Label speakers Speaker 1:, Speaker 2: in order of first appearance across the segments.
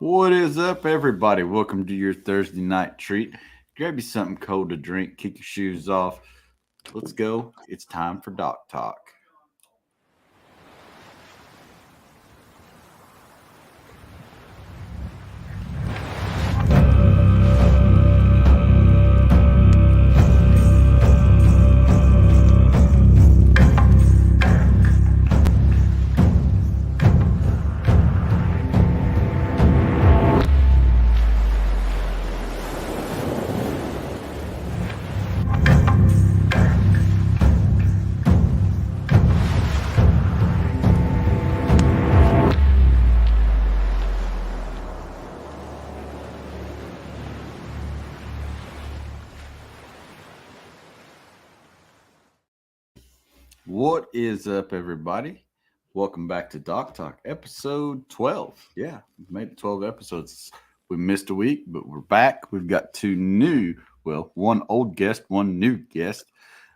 Speaker 1: What is up, everybody? Welcome to your Thursday night treat. Grab you something cold to drink, kick your shoes off. Let's go. It's time for Doc Talk. What is up, everybody? Welcome back to Doc Talk, episode 12. Yeah, we've made it 12 episodes. We missed a week, but we're back. We've got one old guest, one new guest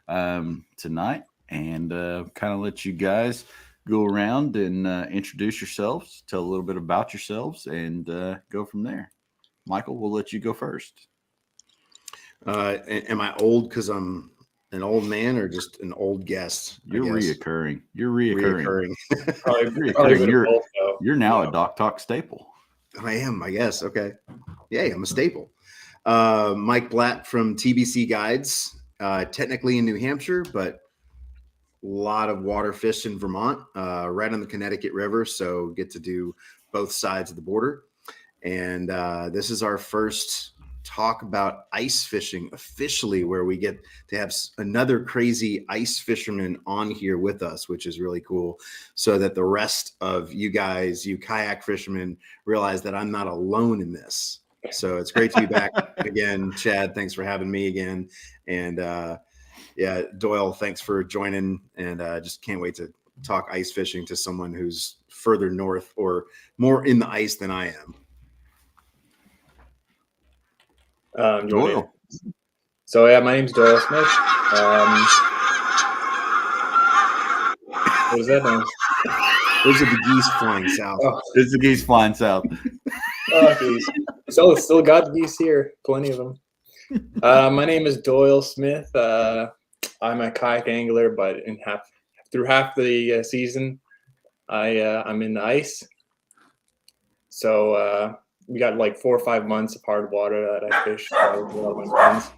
Speaker 1: tonight, and kind of let you guys go around and introduce yourselves, tell a little bit about yourselves, and go from there. Michael, we'll let you go first.
Speaker 2: Am I old because I'm an old man or just an old guest?
Speaker 1: You're reoccurring. You're reoccurring.
Speaker 3: Probably
Speaker 1: You're,
Speaker 3: both, though.
Speaker 1: you're now a Doc Talk staple.
Speaker 2: I am, I guess. Okay. Yeah, I'm a staple. Mike Blatt from TBC Guides, technically in New Hampshire, but a lot of water fish in Vermont, right on the Connecticut River. So get to do both sides of the border. And this is our first talk about ice fishing officially, where we get to have another crazy ice fisherman on here with us, which is really cool, so that the rest of you guys, you kayak fishermen, realize that I'm not alone in this. So it's great to be back again. Chad, thanks for having me again. And yeah, Doyle, thanks for joining. And just can't wait to talk ice fishing to someone who's further north or more in the ice than I am.
Speaker 1: Doyle.
Speaker 3: So yeah, my name's Doyle Smith. What is that now?
Speaker 2: Those are the geese flying south.
Speaker 3: Oh,
Speaker 1: It's the geese flying south.
Speaker 3: geese. Still got geese here. Plenty of them. My name is Doyle Smith. I'm a kayak angler, but through half the season, I'm in the ice. So we got like 4 or 5 months of hard water that I fish with a lot of my friends.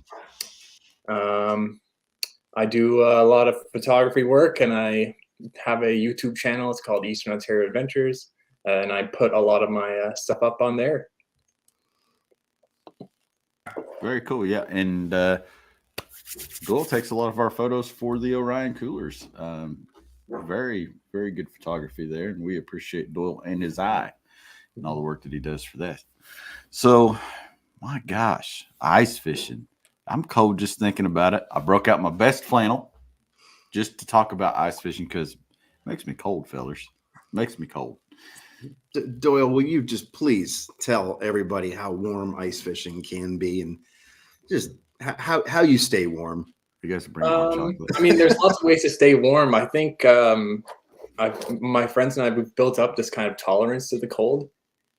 Speaker 3: I do a lot of photography work, and I have a YouTube channel. It's called Eastern Ontario Adventures, and I put a lot of my stuff up on there.
Speaker 1: Very cool. Yeah. And Doyle takes a lot of our photos for the Orion Coolers. Very, very good photography there. And we appreciate Doyle and his eye and all the work that he does for that. So, my gosh, ice fishing. I'm cold just thinking about it. I broke out my best flannel just to talk about ice fishing because it makes me cold, fellers. It makes me cold.
Speaker 2: Doyle, will you just please tell everybody how warm ice fishing can be and just how you stay warm?
Speaker 1: You guys are bringing hot chocolate.
Speaker 3: I mean, there's lots of ways to stay warm. I think my friends and I, we've built up this kind of tolerance to the cold.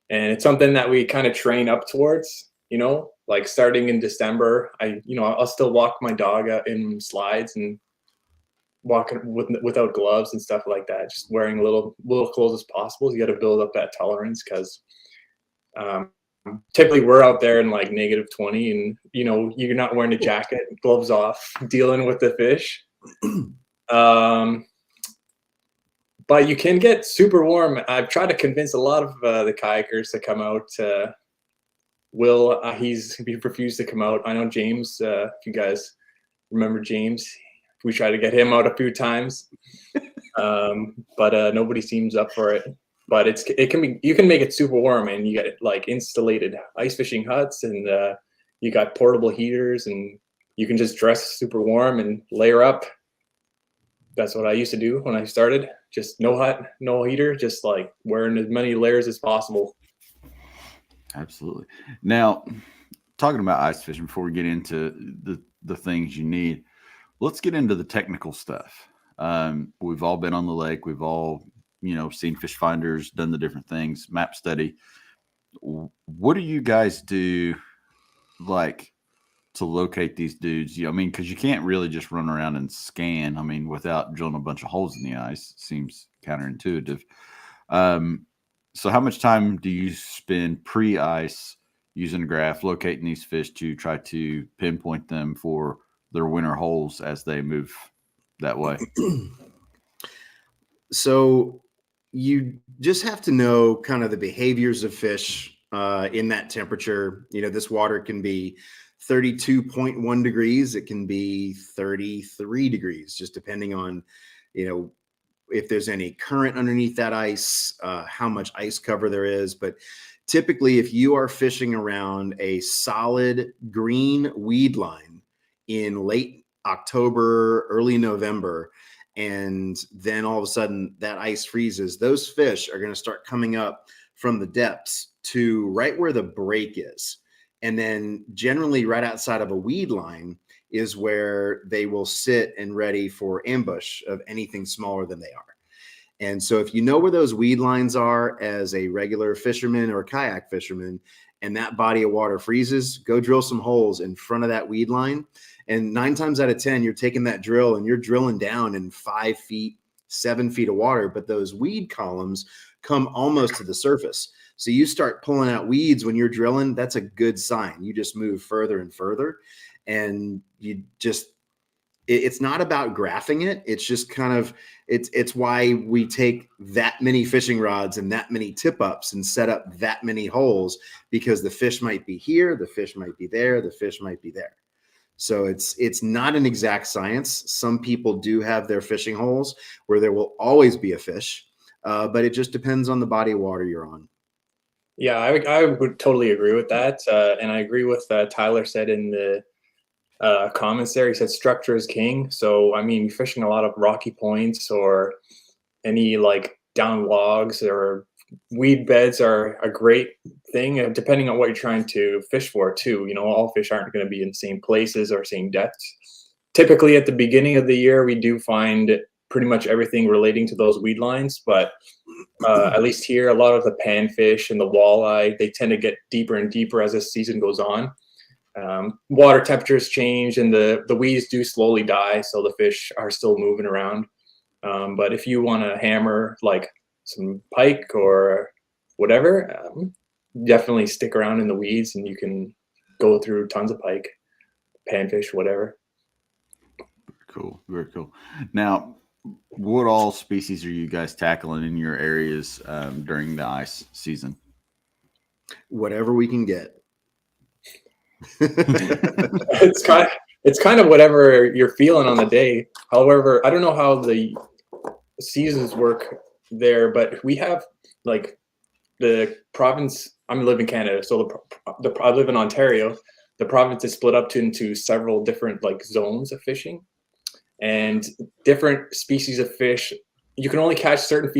Speaker 3: And it's something that we kind of train up towards, like starting in December, I'll still walk my dog out in slides and walk without gloves and stuff like that, just wearing little clothes as possible. You got to build up that tolerance because typically we're out there in like -20 and, you're not wearing a jacket, gloves off, dealing with the fish. But you can get super warm. I've tried to convince a lot of the kayakers to come out. Will, he refused to come out. I know James, if you guys remember James, we tried to get him out a few times, but nobody seems up for it. But you can make it super warm, and you get like installated ice fishing huts, and you got portable heaters, and you can just dress super warm and layer up. That's what I used to do when I started. Just no hut, no heater, just like wearing as many layers as possible.
Speaker 1: Absolutely. Now, talking about ice fishing before we get into the things you need, let's get into the technical stuff. We've all been on the lake. We've all, seen fish finders, done the different things, map study. What do you guys do, like, to locate these dudes? I mean, because you can't really just run around and scan. I mean, without drilling a bunch of holes in the ice, seems counterintuitive. Um, so, how much time do you spend pre-ice using a graph, locating these fish to try to pinpoint them for their winter holes as they move that way?
Speaker 2: So you just have to know kind of the behaviors of fish in that temperature. This water can be 32.1 degrees. It can be 33 degrees, just depending on, if there's any current underneath that ice, how much ice cover there is. But typically, if you are fishing around a solid green weed line in late October, early November, and then all of a sudden that ice freezes, those fish are going to start coming up from the depths to right where the break is. And then generally right outside of a weed line is where they will sit and ready for ambush of anything smaller than they are. And so if you know where those weed lines are as a regular fisherman or kayak fisherman, and that body of water freezes, go drill some holes in front of that weed line. And 9 times out of 10, you're taking that drill and you're drilling down in 5 feet, 7 feet of water, but those weed columns come almost to the surface. So you start pulling out weeds when you're drilling, that's a good sign. You just move further and further, and it's not about graphing it. It's just kind of, it's why we take that many fishing rods and that many tip ups and set up that many holes, because the fish might be here, the fish might be there, the fish might be there. So it's not an exact science. Some people do have their fishing holes where there will always be a fish, but it just depends on the body of water you're on.
Speaker 3: Yeah, I would totally agree with that. And I agree with Tyler said in the comments there. He said structure is king. So, I mean, fishing a lot of rocky points or any like down logs or weed beds are a great thing, depending on what you're trying to fish for too. All fish aren't going to be in the same places or same depths. Typically at the beginning of the year, we do find pretty much everything relating to those weed lines, but at least here, a lot of the panfish and the walleye, they tend to get deeper and deeper as the season goes on. Water temperatures change and the weeds do slowly die, so the fish are still moving around. But if you want to hammer like some pike or whatever, definitely stick around in the weeds and you can go through tons of pike, panfish, whatever.
Speaker 1: Cool. Very cool. Now, what all species are you guys tackling in your areas during the ice season?
Speaker 2: Whatever we can get.
Speaker 3: It's kind of whatever you're feeling on the day. However, I don't know how the seasons work there, but we have like the province. I live in Canada, so I live in Ontario. The province is split up into several different like zones of fishing, and different species of fish. You can only catch certain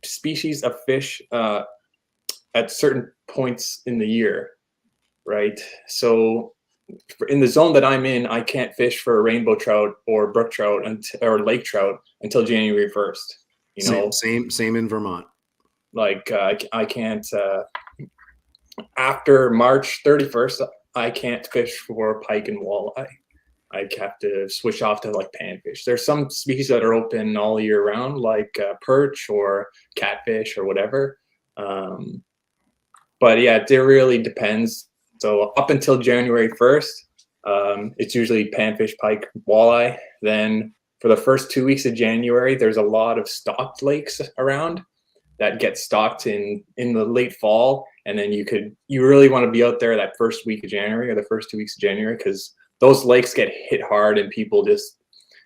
Speaker 3: species of fish at certain points in the year, right? So in the zone that I'm in, I can't fish for a rainbow trout or brook trout or lake trout until January 1st.
Speaker 2: Same in Vermont.
Speaker 3: Like I can't after March 31st. I can't fish for pike and walleye. I have to switch off to like panfish. There's some species that are open all year round, like perch or catfish or whatever. But yeah, it really depends. So up until January 1st, it's usually panfish, pike, walleye. Then for the first 2 weeks of January, there's a lot of stocked lakes around that get stocked in the late fall. And then you really want to be out there that first week of January or the first 2 weeks of January, because those lakes get hit hard and people just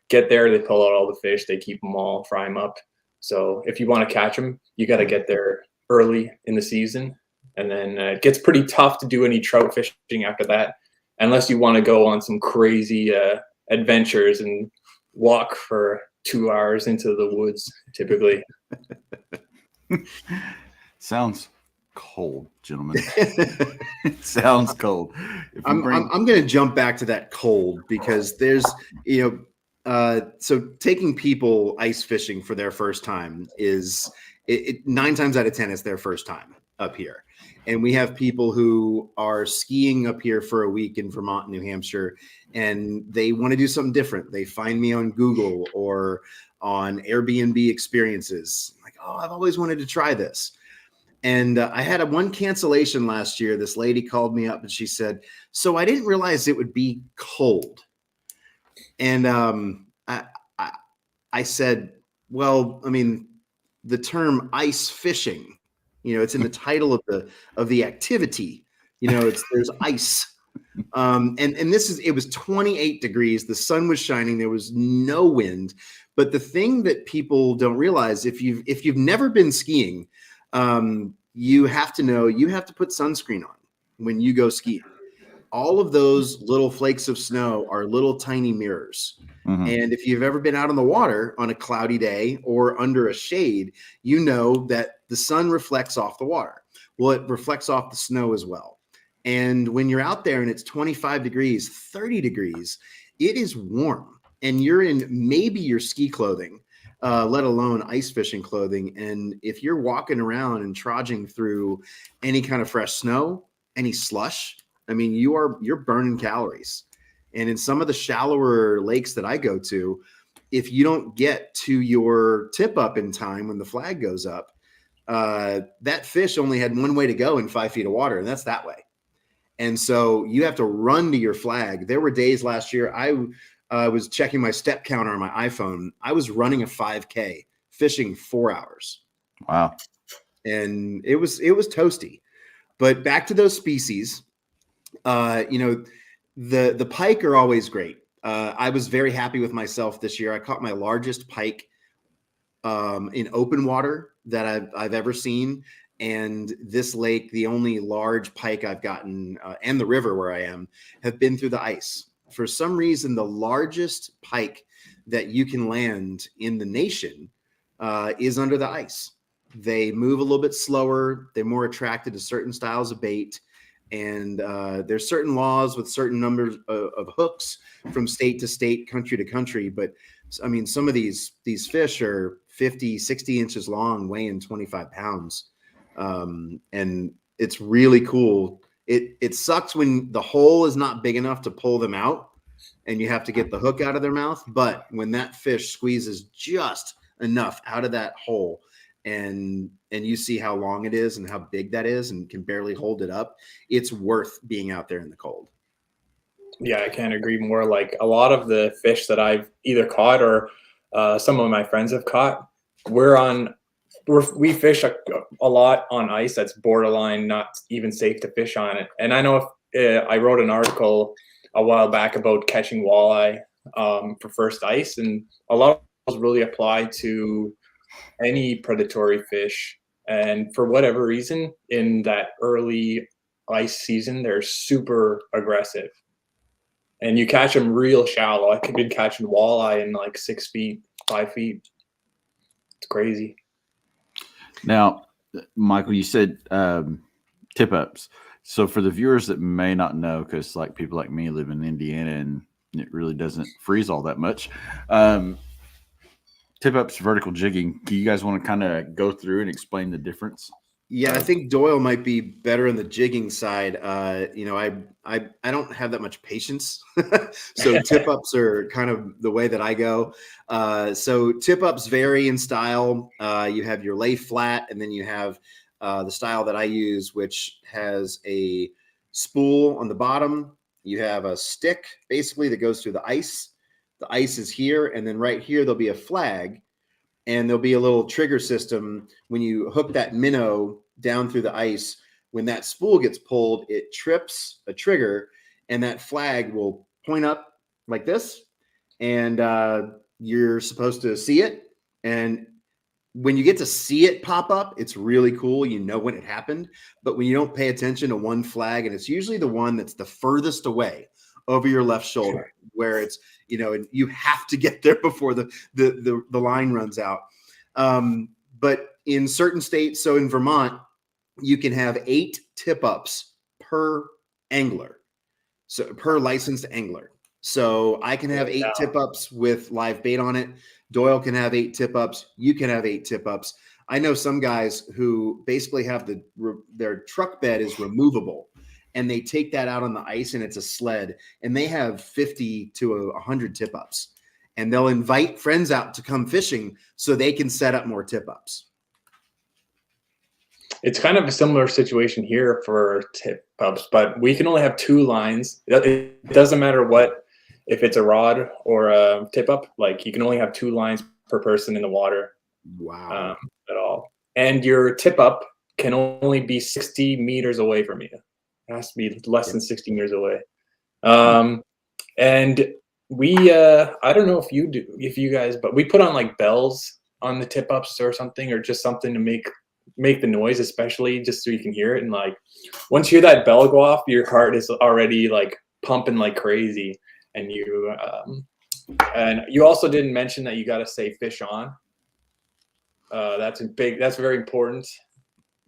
Speaker 3: get there, they pull out all the fish, they keep them all, fry them up. So if you want to catch them, you got to get there early in the season. And then it gets pretty tough to do any trout fishing after that, unless you want to go on some crazy adventures and walk for 2 hours into the woods, typically.
Speaker 1: Sounds cold, gentlemen. It sounds cold.
Speaker 2: I'm going to jump back to that cold, because there's, so taking people ice fishing for their first time is 9 times out of 10, it's their first time. up here. And we have people who are skiing up here for a week in Vermont, New Hampshire, and they want to do something different. They find me on Google or on Airbnb experiences. Like, oh, I've always wanted to try this. And I had one cancellation last year. This lady called me up and she said, so I didn't realize it would be cold. And I said, well, I mean, the term ice fishing, it's in the title of the activity. There's ice. And it was 28 degrees. The sun was shining. There was no wind. But the thing that people don't realize, if you've never been skiing, you have to know you have to put sunscreen on when you go skiing. All of those little flakes of snow are little tiny mirrors. Mm-hmm. And if you've ever been out on the water on a cloudy day or under a shade, you know that the sun reflects off the water. Well, it reflects off the snow as well. And when you're out there and it's 25 degrees, 30 degrees, it is warm. And you're in maybe your ski clothing, let alone ice fishing clothing. And if you're walking around and trudging through any kind of fresh snow, any slush, I mean, you're burning calories. And in some of the shallower lakes that I go to, if you don't get to your tip up in time when the flag goes up, that fish only had one way to go in 5 feet of water, and that's that way. And so you have to run to your flag. There were days last year, I was checking my step counter on my iPhone. I was running a 5K, fishing 4 hours.
Speaker 1: Wow.
Speaker 2: And it was toasty. But back to those species, the pike are always great. I was very happy with myself this year. I caught my largest pike in open water that I've ever seen. And this lake, the only large pike I've gotten, and the river where I am, have been through the ice. For some reason, the largest pike that you can land in the nation is under the ice. They move a little bit slower. They're more attracted to certain styles of bait. And there's certain laws with certain numbers of hooks from state to state, country to country. But I mean, some of these fish are 50, 60 inches long, weighing 25 pounds. And it's really cool. It sucks when the hole is not big enough to pull them out and you have to get the hook out of their mouth. But when that fish squeezes just enough out of that hole, and you see how long it is and how big that is and can barely hold it up, it's worth being out there in the cold.
Speaker 3: Yeah, I can't agree more. Like a lot of the fish that I've either caught or some of my friends have caught, we fish a lot on ice that's borderline not even safe to fish on it. And I know I wrote an article a while back about catching walleye for first ice, and a lot of those really apply to any predatory fish. And for whatever reason, in that early ice season, they're super aggressive. And you catch them real shallow. I could be catching walleye in like 6 feet, 5 feet. It's crazy.
Speaker 1: Now, Michael, you said tip ups. So for the viewers that may not know, because like people like me live in Indiana and it really doesn't freeze all that much. Tip ups, vertical jigging. Do you guys want to kind of go through and explain the difference?
Speaker 2: Yeah, I think Doyle might be better on the jigging side. I don't have that much patience. So tip ups are kind of the way that I go. So tip ups vary in style. You have your lay flat, and then you have the style that I use, which has a spool on the bottom. You have a stick basically that goes through the ice. The ice is here, and then right here there'll be a flag. And there'll be a little trigger system when you hook that minnow down through the ice. When that spool gets pulled, it trips a trigger, and that flag will point up like this. And you're supposed to see it. And when you get to see it pop up, it's really cool. You know when it happened. But when you don't pay attention to one flag, and it's usually the one that's the furthest away over your left shoulder, where it's, and you have to get there before the line runs out. But in certain states, so in Vermont, you can have 8 tip ups per angler. So per licensed angler. So I can have 8 tip ups with live bait on it. Doyle can have 8 tip ups. You can have 8 tip ups. I know some guys who basically have their truck bed is removable, and they take that out on the ice, and it's a sled, and they have 50 to 100 tip ups, and they'll invite friends out to come fishing so they can set up more tip ups.
Speaker 3: It's kind of a similar situation here for tip ups, but we can only have 2 lines. It doesn't matter what, if it's a rod or a tip up, like you can only have 2 lines per person in the water.
Speaker 2: Wow.
Speaker 3: At all. And your tip up can only be 60 meters away from you. It has to be less than 60 meters away. And we, I don't know if you guys, but we put on like bells on the tip ups or something, or just something to make the noise, especially just so you can hear it. And like, once you hear that bell go off, your heart is already like pumping like crazy. And you also didn't mention that you got to say fish on. That's very important,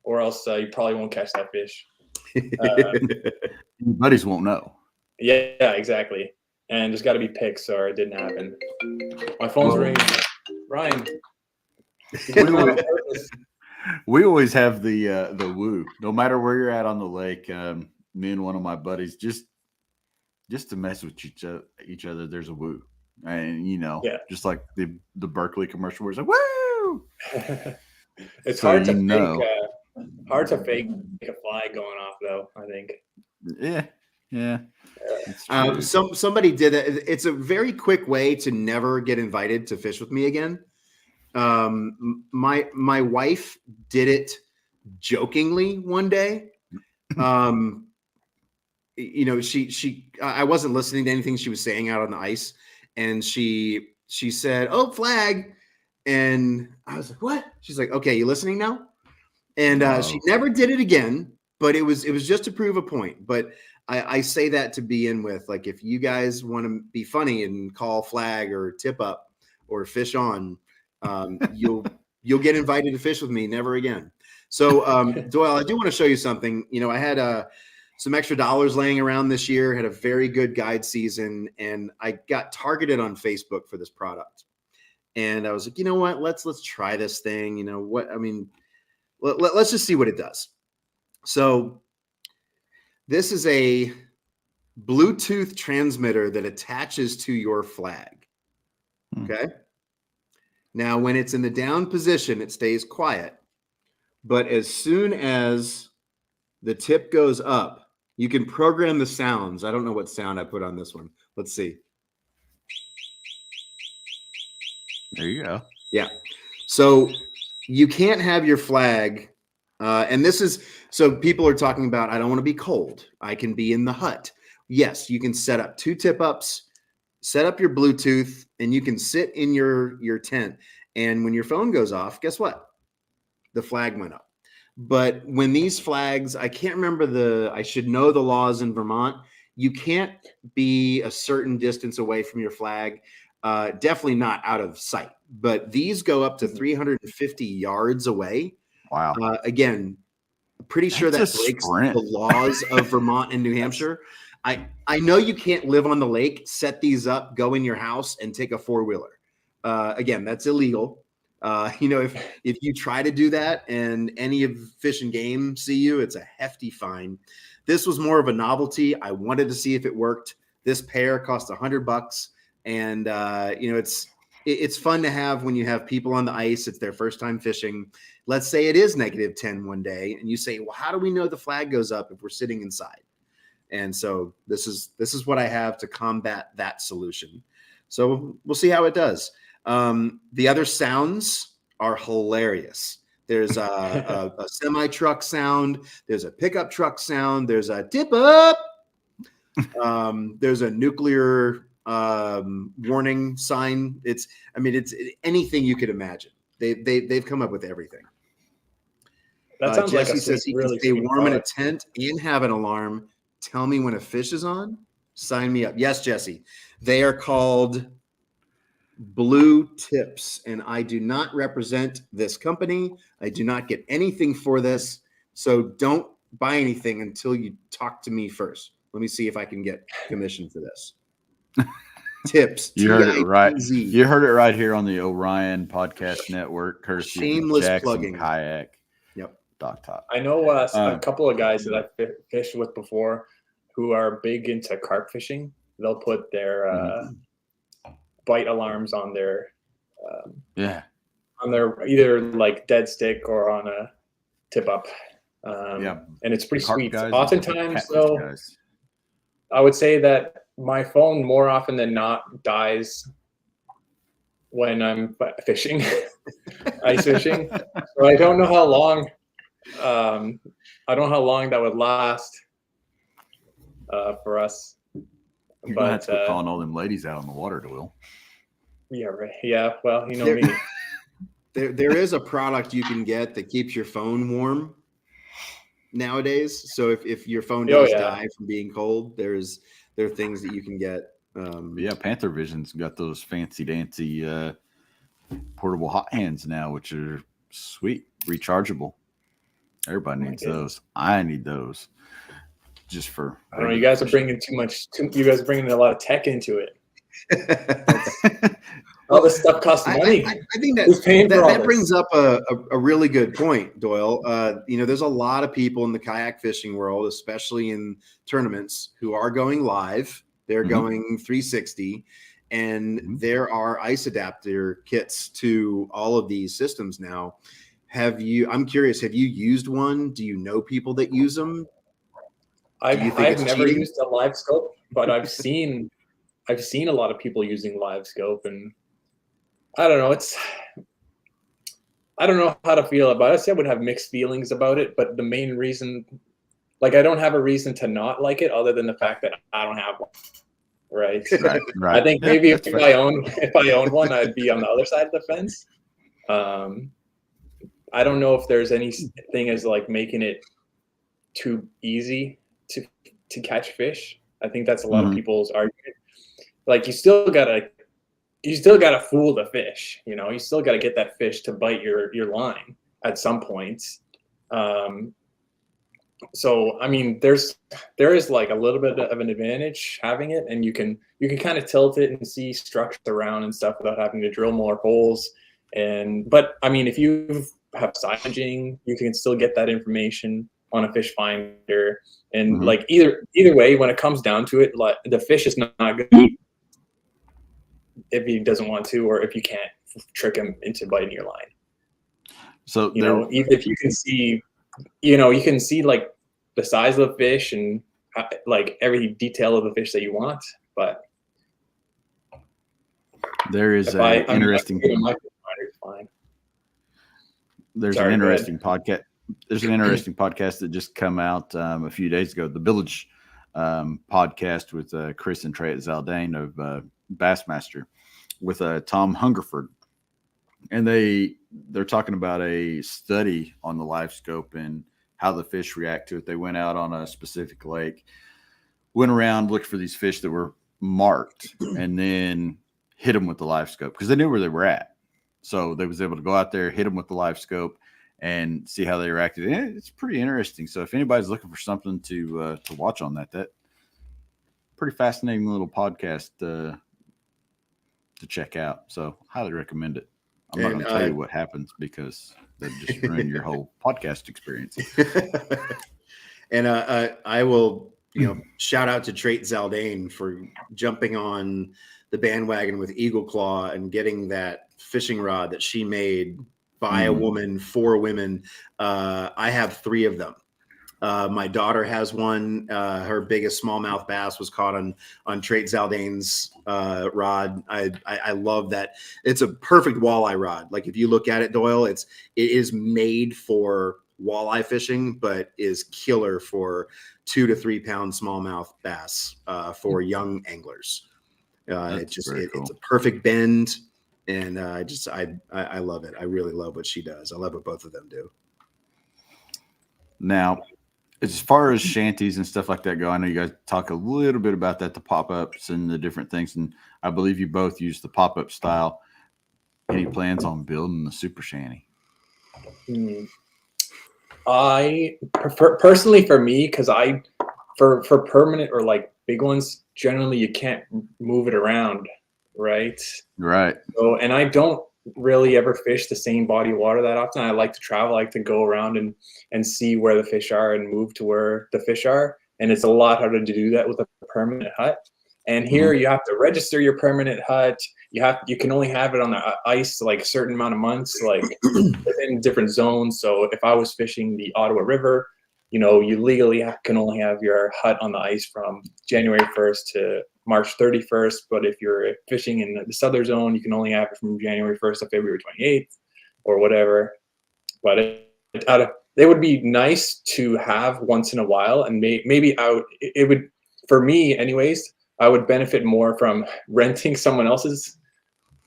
Speaker 3: or else you probably won't catch that fish.
Speaker 1: Your buddies won't know.
Speaker 3: Yeah, exactly. And there's got to be pics, or it didn't happen. My phone's ringing. Ryan.
Speaker 1: We always have the woo. No matter where you're at on the lake, me and one of my buddies just to mess with each other. There's a woo, and just like the Berkeley commercial where it's like woo.
Speaker 3: It's hard to fake a flag going off, though, I think.
Speaker 1: Yeah.
Speaker 2: Somebody did it. It's a very quick way to never get invited to fish with me again. My wife did it jokingly one day. I wasn't listening to anything she was saying out on the ice, and she said, "Oh, flag." And I was like, "What?" She's like, "Okay, you listening now?" And she never did it again, but it was just to prove a point. But I say that to be in with, like, if you guys want to be funny and call flag or tip up or fish on, you'll get invited to fish with me. Never again. So Doyle, I do want to show you something. I had some extra dollars laying around this year, had a very good guide season, and I got targeted on Facebook for this product. And I was like, you know what? Let's try this thing. Let's just see what it does. So this is a Bluetooth transmitter that attaches to your flag. Okay. Now, when it's in the down position, it stays quiet. But as soon as the tip goes up, you can program the sounds. I don't know what sound I put on this one. Let's see.
Speaker 1: There you go.
Speaker 2: Yeah. So you can't have your flag. And this is, so people are talking about, I don't want to be cold. I can be in the hut. Yes, you can set up 2 tip ups, set up your Bluetooth, and you can sit in your tent. And when your phone goes off, guess what? The flag went up. But when these flags, I can't remember I should know the laws in Vermont. You can't be a certain distance away from your flag. Definitely not out of sight. But these go up to 350 yards away.
Speaker 1: Wow.
Speaker 2: Again, pretty sure that breaks the laws of Vermont and New Hampshire. I know you can't live on the lake, set these up, go in your house, and take a 4-wheeler. Again, that's illegal. If you try to do that and any of Fish and Game see you, it's a hefty fine. This was more of a novelty. I wanted to see if it worked. This pair cost $100, and it's fun to have when you have people on the ice. It's their first time fishing. Let's say it is -10 one day, and you say, "Well, how do we know the flag goes up if we're sitting inside?" And so this is what I have to combat that solution. So we'll see how it does. The other sounds are hilarious. There's a semi truck sound. There's a pickup truck sound. There's a tip up. There's a nuclear warning sign. It's anything you could imagine. They've come up with everything.
Speaker 3: That sounds
Speaker 2: Jesse
Speaker 3: like
Speaker 2: says he can stay warm in a tent and have an alarm. Tell me when a fish is on. Sign me up. Yes, Jesse. They are called Blue Tips, and I do not represent this company. I do not get anything for this, so don't buy anything until you talk to me first. Let me see if I can get commission for this. Tips.
Speaker 1: You heard it right.
Speaker 2: TIPZ.
Speaker 1: You heard it right here on the Orion Podcast Network, courtesy
Speaker 2: Shameless
Speaker 1: of Jackson
Speaker 2: plugging.
Speaker 1: Kayak.
Speaker 2: Yep.
Speaker 1: Dock Top.
Speaker 3: I know a couple of guys that I've fished with before who are big into carp fishing. They'll put their bite alarms on their on their either like dead stick or on a tip up. And it's pretty sweet. Oftentimes, though, I would say that my phone more often than not dies when I'm fishing, ice fishing. So I don't know how long. I don't know how long that would last for us.
Speaker 1: You're gonna have to quit calling all them ladies out on the water, Doyle.
Speaker 3: Yeah, right. Yeah, well, you know me.
Speaker 2: There is a product you can get that keeps your phone warm nowadays. So if your phone does die from being cold, there are things that you can get.
Speaker 1: Panther Vision's got those fancy dancy portable hot hands now, which are sweet, rechargeable. Everybody needs those. I need those. Just for
Speaker 3: I don't know. You guys are bringing you guys are bringing a lot of tech into it. All this stuff costs money.
Speaker 2: I think that brings up a really good point, Doyle. There's a lot of people in the kayak fishing world, especially in tournaments, who are going live. They're going 360, and there are ice adapter kits to all of these systems now. I'm curious, have you used one? Do you know people that use them?
Speaker 3: I've never used a live scope, but I've seen a lot of people using live scope, and I don't know. I don't know how to feel about it. I would have mixed feelings about it, but the main reason, I don't have a reason to not like it other than the fact that I don't have one. Right. I think maybe if I owned one, I'd be on the other side of the fence. I don't know if there's anything as making it too easy to catch fish. I think that's a lot of people's argument. You still gotta fool the fish. You still gotta get that fish to bite your line at some point. So I mean, there is a little bit of an advantage having it, and you can kind of tilt it and see structure around and stuff without having to drill more holes. But I mean, if you have silaging, you can still get that information on a fish finder. And either way, when it comes down to it, the fish is not going to eat if he doesn't want to, or if you can't trick him into biting your line. So even if you can see, you can see the size of the fish and every detail of the fish that you want. But
Speaker 1: there is an interesting. There's an interesting podcast. There's an interesting podcast that just come out a few days ago. The Village podcast with Chris and Trey Zaldane of Bassmaster with Tom Hungerford, and they're talking about a study on the live scope and how the fish react to it. They went out on a specific lake, went around, looked for these fish that were marked, and then hit them with the live scope because they knew where they were at. So they was able to go out there, hit them with the live scope, and see how they reacted. And it's pretty interesting. So if anybody's looking for something to watch on that pretty fascinating little podcast to check out. So highly recommend it. I'm not going to tell you what happens because that just ruin your whole podcast experience.
Speaker 2: And I will, shout out to Trait Zaldane for jumping on the bandwagon with Eagle Claw and getting that fishing rod that she made by a woman for women. I have 3 of them. My daughter has one. Her biggest smallmouth bass was caught on Trait Zaldane's rod. I love that. It's a perfect walleye rod. If you look at it, Doyle, it is made for walleye fishing, but is killer for 2 to 3 pound smallmouth bass for young anglers. It's a perfect bend. And I love it. I really love what she does. I love what both of them do.
Speaker 1: Now, as far as shanties and stuff like that go, I know you guys talk a little bit about that, the pop-ups and the different things. And I believe you both use the pop-up style. Any plans on building the super shanty?
Speaker 3: I prefer, personally for me, because for permanent or big ones, generally you can't move it around, right?
Speaker 1: Right.
Speaker 3: So, and I don't really ever fish the same body of water that often. I like to travel. I like to go around and see where the fish are and move to where the fish are. And it's a lot harder to do that with a permanent hut. And here you have to register your permanent hut. You can only have it on the ice like a certain amount of months, like within different zones. So if I was fishing the Ottawa River, you know, you legally can only have your hut on the ice from January 1st to March 31st. But if you're fishing in the southern zone, you can only have it from January 1st to February 28th or whatever. But it would be nice to have once in a while. And maybe it would, for me anyways, I would benefit more from renting someone else's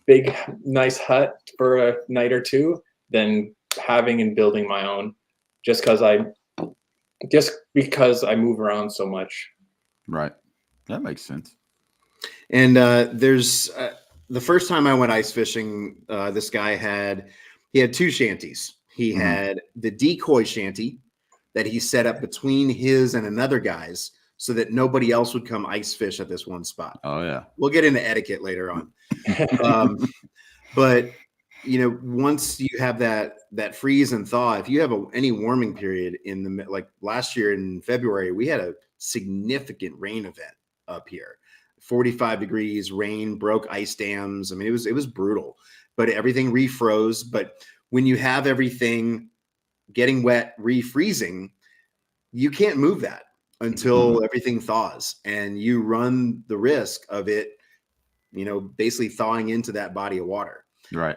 Speaker 3: big, nice hut for a night or two than having and building my own, just because I move around so much.
Speaker 1: Right. That makes sense.
Speaker 2: And there's the first time I went ice fishing, this guy had two shanties. He had the decoy shanty that he set up between his and another guy's so that nobody else would come ice fish at this one spot.
Speaker 1: Oh yeah.
Speaker 2: We'll get into etiquette later on. But you know, once you have that freeze and thaw, if you have any warming period in the, like last year in February, we had a significant rain event up here. 45 degrees, rain, broke ice dams. I mean, it was brutal, but everything refroze. But when you have everything getting wet, refreezing, you can't move that until everything thaws, and you run the risk of it, you know, basically thawing into that body of water.
Speaker 1: Right.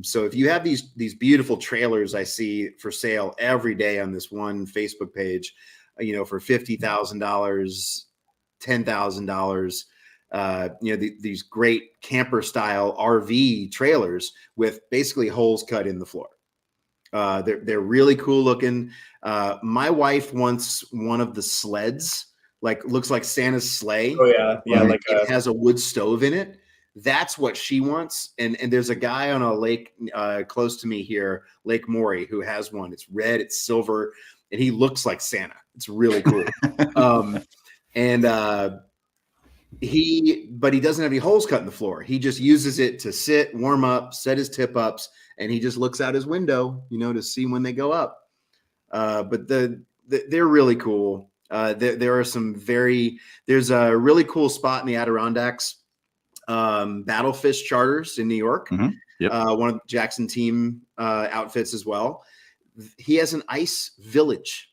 Speaker 2: So if you have these beautiful trailers I see for sale every day on this one Facebook page, you know, for $50,000, $10,000, you know, these great camper style RV trailers with basically holes cut in the floor. They're really cool looking. My wife wants one of the sleds, like looks like Santa's sleigh.
Speaker 3: Oh yeah, yeah. Like
Speaker 2: it has a wood stove in it. That's what she wants. And there's a guy on a lake close to me here, Lake Maury, who has one. It's red, it's silver, and he looks like Santa. It's really cool. But he doesn't have any holes cut in the floor. He just uses it to sit, warm up, set his tip ups, and he just looks out his window, you know, to see when they go up. But they're really cool. There are there's a really cool spot in the Adirondacks, Battlefish Charters in New York.
Speaker 1: Yep.
Speaker 2: One of the Jackson team outfits as well. He has an ice village.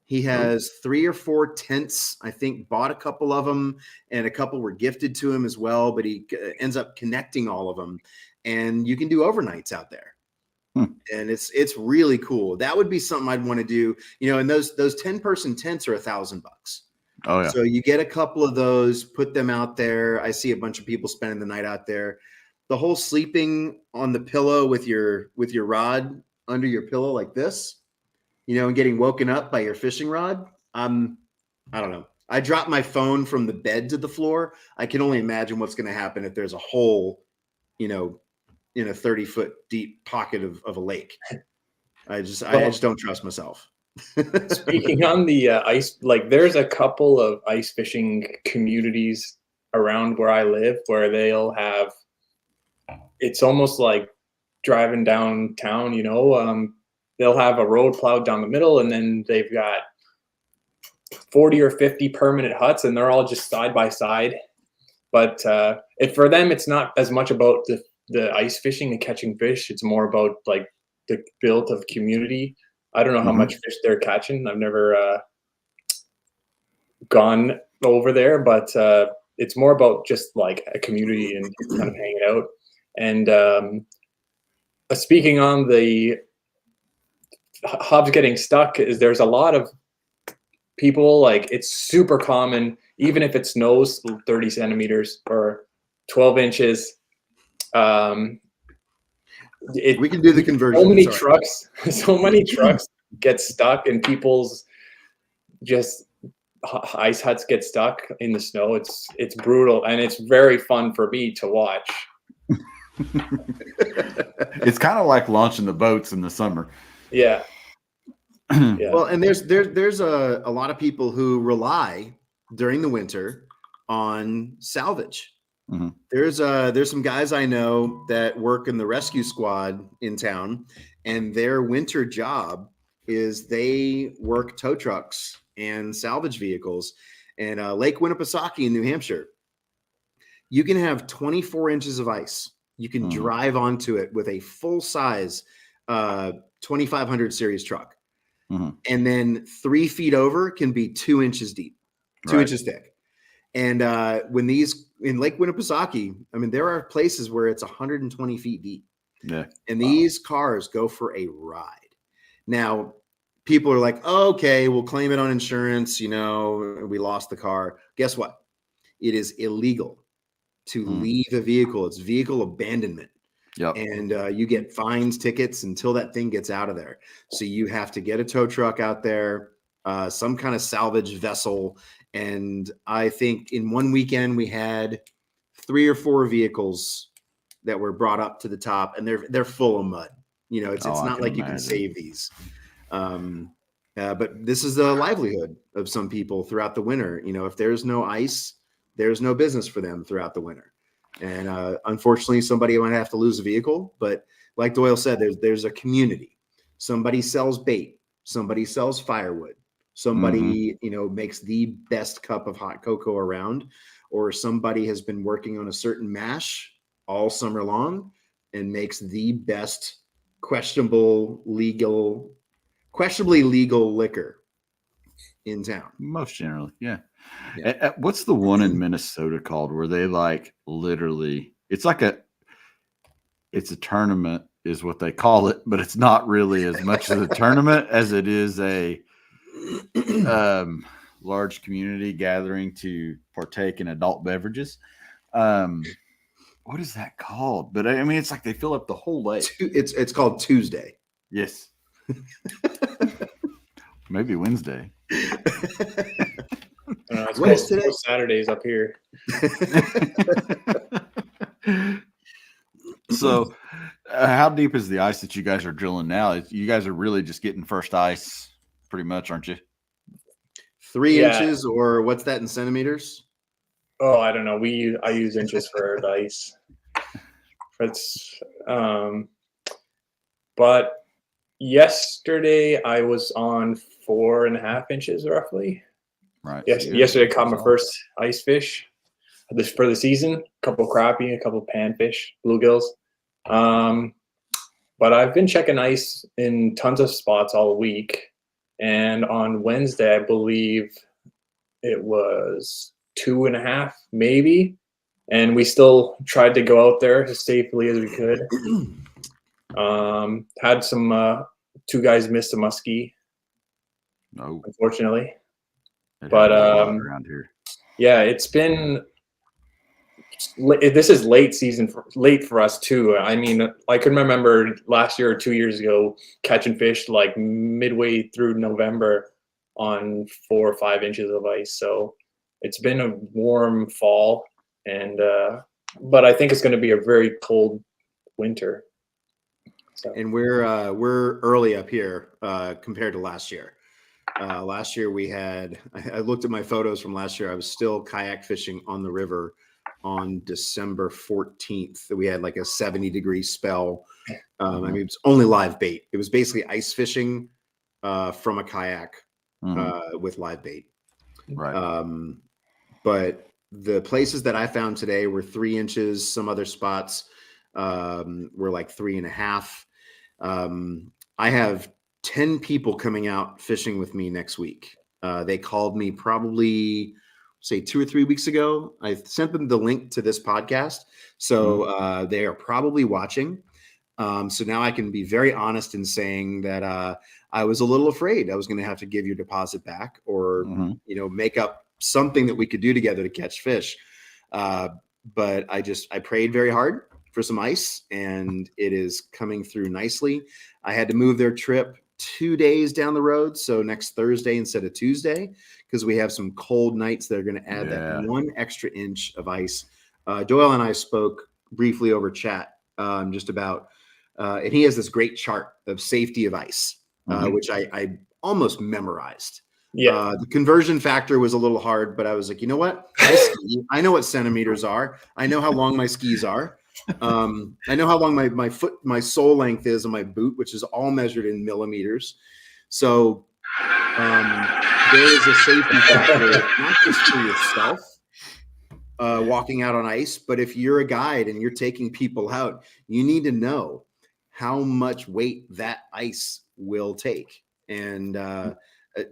Speaker 2: He has 3 or 4 tents, I think, bought a couple of them, and a couple were gifted to him as well, but he ends up connecting all of them, and you can do overnights out there. And it's really cool. That would be something I'd want to do, you know, and those 10-person tents are $1,000.
Speaker 1: Oh yeah.
Speaker 2: So you get a couple of those, put them out there. I see a bunch of people spending the night out there. The whole sleeping on the pillow with your rod under your pillow like this, you know, and getting woken up by your fishing rod. I don't know. I dropped my phone from the bed to the floor. I can only imagine what's going to happen if there's a hole, you know, in a 30-foot deep pocket of a lake. I just don't trust myself.
Speaker 3: Speaking on the ice, like there's a couple of ice fishing communities around where I live where it's almost like driving downtown, you know, they'll have a road plowed down the middle, and then they've got 40 or 50 permanent huts, and they're all just side by side. But for them, it's not as much about the ice fishing and catching fish. It's more about like the build of community. I don't know how much fish they're catching. I've never gone over there, but it's more about just like a community and kind of hanging out. And speaking on the hubs getting stuck, there's a lot of people, like it's super common, even if it snows 30 centimeters or 12 inches. We
Speaker 2: can do the conversion.
Speaker 3: So many trucks get stuck, and people's just ice huts get stuck in the snow. It's brutal, and it's very fun for me to watch.
Speaker 1: It's kind of like launching the boats in the summer.
Speaker 3: Yeah.
Speaker 2: Well, and there's a lot of people who rely during the winter on salvage.
Speaker 1: Mhm.
Speaker 2: There's some guys I know that work in the rescue squad in town, and their winter job is they work tow trucks and salvage vehicles. And Lake Winnipesaukee in New Hampshire, you can have 24 inches of ice. You can drive onto it with a full size 2500 series truck. And then 3 feet over can be 2 inches deep, 2 inches thick. And when these in Lake Winnipesaukee, I mean, there are places where it's 120 feet deep.
Speaker 1: Yeah.
Speaker 2: And these cars go for a ride. Now, people are like, oh, okay, we'll claim it on insurance. You know, we lost the car. Guess what? It is illegal to leave a vehicle. It's vehicle abandonment.
Speaker 1: Yep.
Speaker 2: And you get fines, tickets until that thing gets out of there. So you have to get a tow truck out there, some kind of salvage vessel. And I think in one weekend we had 3 or 4 vehicles that were brought up to the top, and they're full of mud. You know, it's not like you can save these. But this is the livelihood of some people throughout the winter. You know, if there's no ice, there's no business for them throughout the winter. And unfortunately, somebody might have to lose a vehicle. But like Doyle said, there's a community. Somebody sells bait. Somebody sells firewood. Somebody, you know, makes the best cup of hot cocoa around. Or somebody has been working on a certain mash all summer long and makes the best questionably legal liquor in town.
Speaker 1: Most generally, yeah. What's the one in Minnesota called where they like literally? It's a tournament, is what they call it, but it's not really as much as a tournament as it is a large community gathering to partake in adult beverages. What is that called? But I mean, it's like they fill up the whole lake.
Speaker 2: It's called Tuesday.
Speaker 1: Yes. Maybe Wednesday.
Speaker 3: It's today? Saturdays up here.
Speaker 1: So, how deep is the ice that you guys are drilling now? You guys are really just getting first ice, pretty much, aren't you?
Speaker 2: 3 inches, or what's that in centimeters?
Speaker 3: Oh, I don't know. I use inches for the ice. It's but yesterday I was on 4.5 inches roughly.
Speaker 1: Right.
Speaker 3: Yes. Yesterday I caught my first ice fish for the season. A couple crappie, a couple panfish, bluegills. But I've been checking ice in tons of spots all week. And on Wednesday, I believe it was 2.5, maybe. And we still tried to go out there as safely as we could. Had some 2 guys miss a muskie.
Speaker 1: No,
Speaker 3: unfortunately. But
Speaker 1: around here.
Speaker 3: Yeah, it's been. This is late for us too. I mean, I can remember last year or 2 years ago catching fish like midway through November on 4 or 5 inches of ice. So it's been a warm fall, and but I think it's going to be a very cold winter. So.
Speaker 2: And we're early up here compared to last year. Last year we had. I looked at my photos from last year. I was still kayak fishing on the river on December 14th. We had like a 70-degree spell. I mean, it was only live bait. It was basically ice fishing from a kayak with live bait.
Speaker 1: Right.
Speaker 2: But the places that I found today were 3 inches. Some other spots were like 3.5. I have 10 people coming out fishing with me next week. They called me probably say 2 or 3 weeks ago. I sent them the link to this podcast. So they are probably watching. So now I can be very honest in saying that I was a little afraid I was going to have to give your deposit back or, make up something that we could do together to catch fish. But I prayed very hard for some ice, and it is coming through nicely. I had to move their trip 2 days down the road. So next Thursday instead of Tuesday, because we have some cold nights that are going to add that 1 extra inch of ice. Doyle and I spoke briefly over chat just about, and he has this great chart of safety of ice, which I almost memorized.
Speaker 3: Yeah.
Speaker 2: The conversion factor was a little hard, but I was like, you know what? I know what centimeters are. I know how long my skis are. I know how long my sole length is on my boot, which is all measured in millimeters. So there is a safety factor, not just for yourself walking out on ice, but if you're a guide and you're taking people out, you need to know how much weight that ice will take. And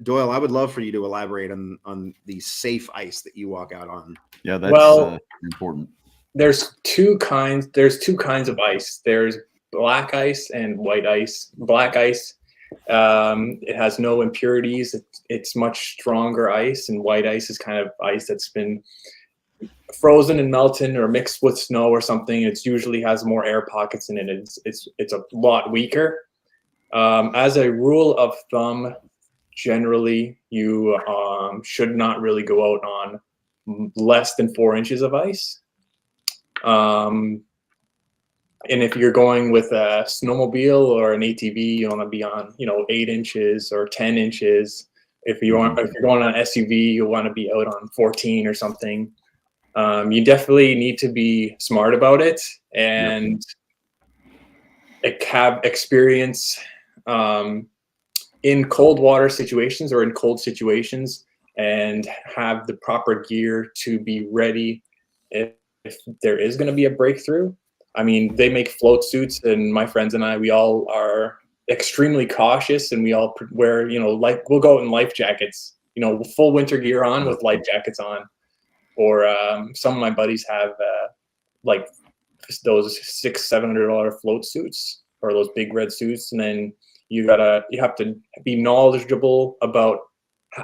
Speaker 2: Doyle, I would love for you to elaborate on the safe ice that you walk out on.
Speaker 1: Yeah, that's important.
Speaker 3: There's two kinds of ice. There's black ice and white ice. Black ice, it has no impurities. It's much stronger ice, and white ice is kind of ice that's been frozen and melted or mixed with snow or something. It usually has more air pockets in it. It's a lot weaker. As a rule of thumb, generally you should not really go out on less than 4 inches of ice. And if you're going with a snowmobile or an ATV, you want to be on 8 inches or 10 inches. If you're going on an SUV, you want to be out on 14 or something. You definitely need to be smart about it and have experience in cold water situations or in cold situations, and have the proper gear to be ready if there is going to be a breakthrough. I mean, they make float suits, and my friends and I, we all are extremely cautious, and we all wear, we'll go out in life jackets, full winter gear on with life jackets on. Or some of my buddies have like those $600-700 float suits, or those big red suits, and then you have to be knowledgeable about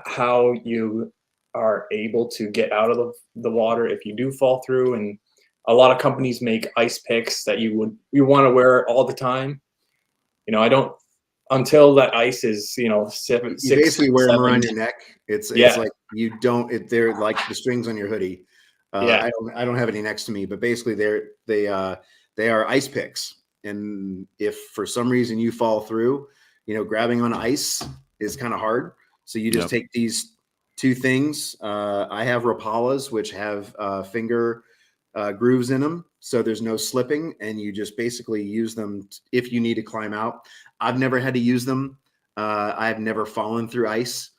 Speaker 3: how you are able to get out of the water if you do fall through. And a lot of companies make ice picks that you want to wear all the time. I don't, until that ice is
Speaker 2: you basically wear them around your neck. It's like you don't. They're like the strings on your hoodie. I don't have any next to me, but basically they are ice picks. And if for some reason you fall through, grabbing on ice is kind of hard. So you just take these two things. I have Rapalas, which have finger grooves in them, so there's no slipping, and you just basically use them if you need to climb out. I've never had to use them. I've never fallen through ice.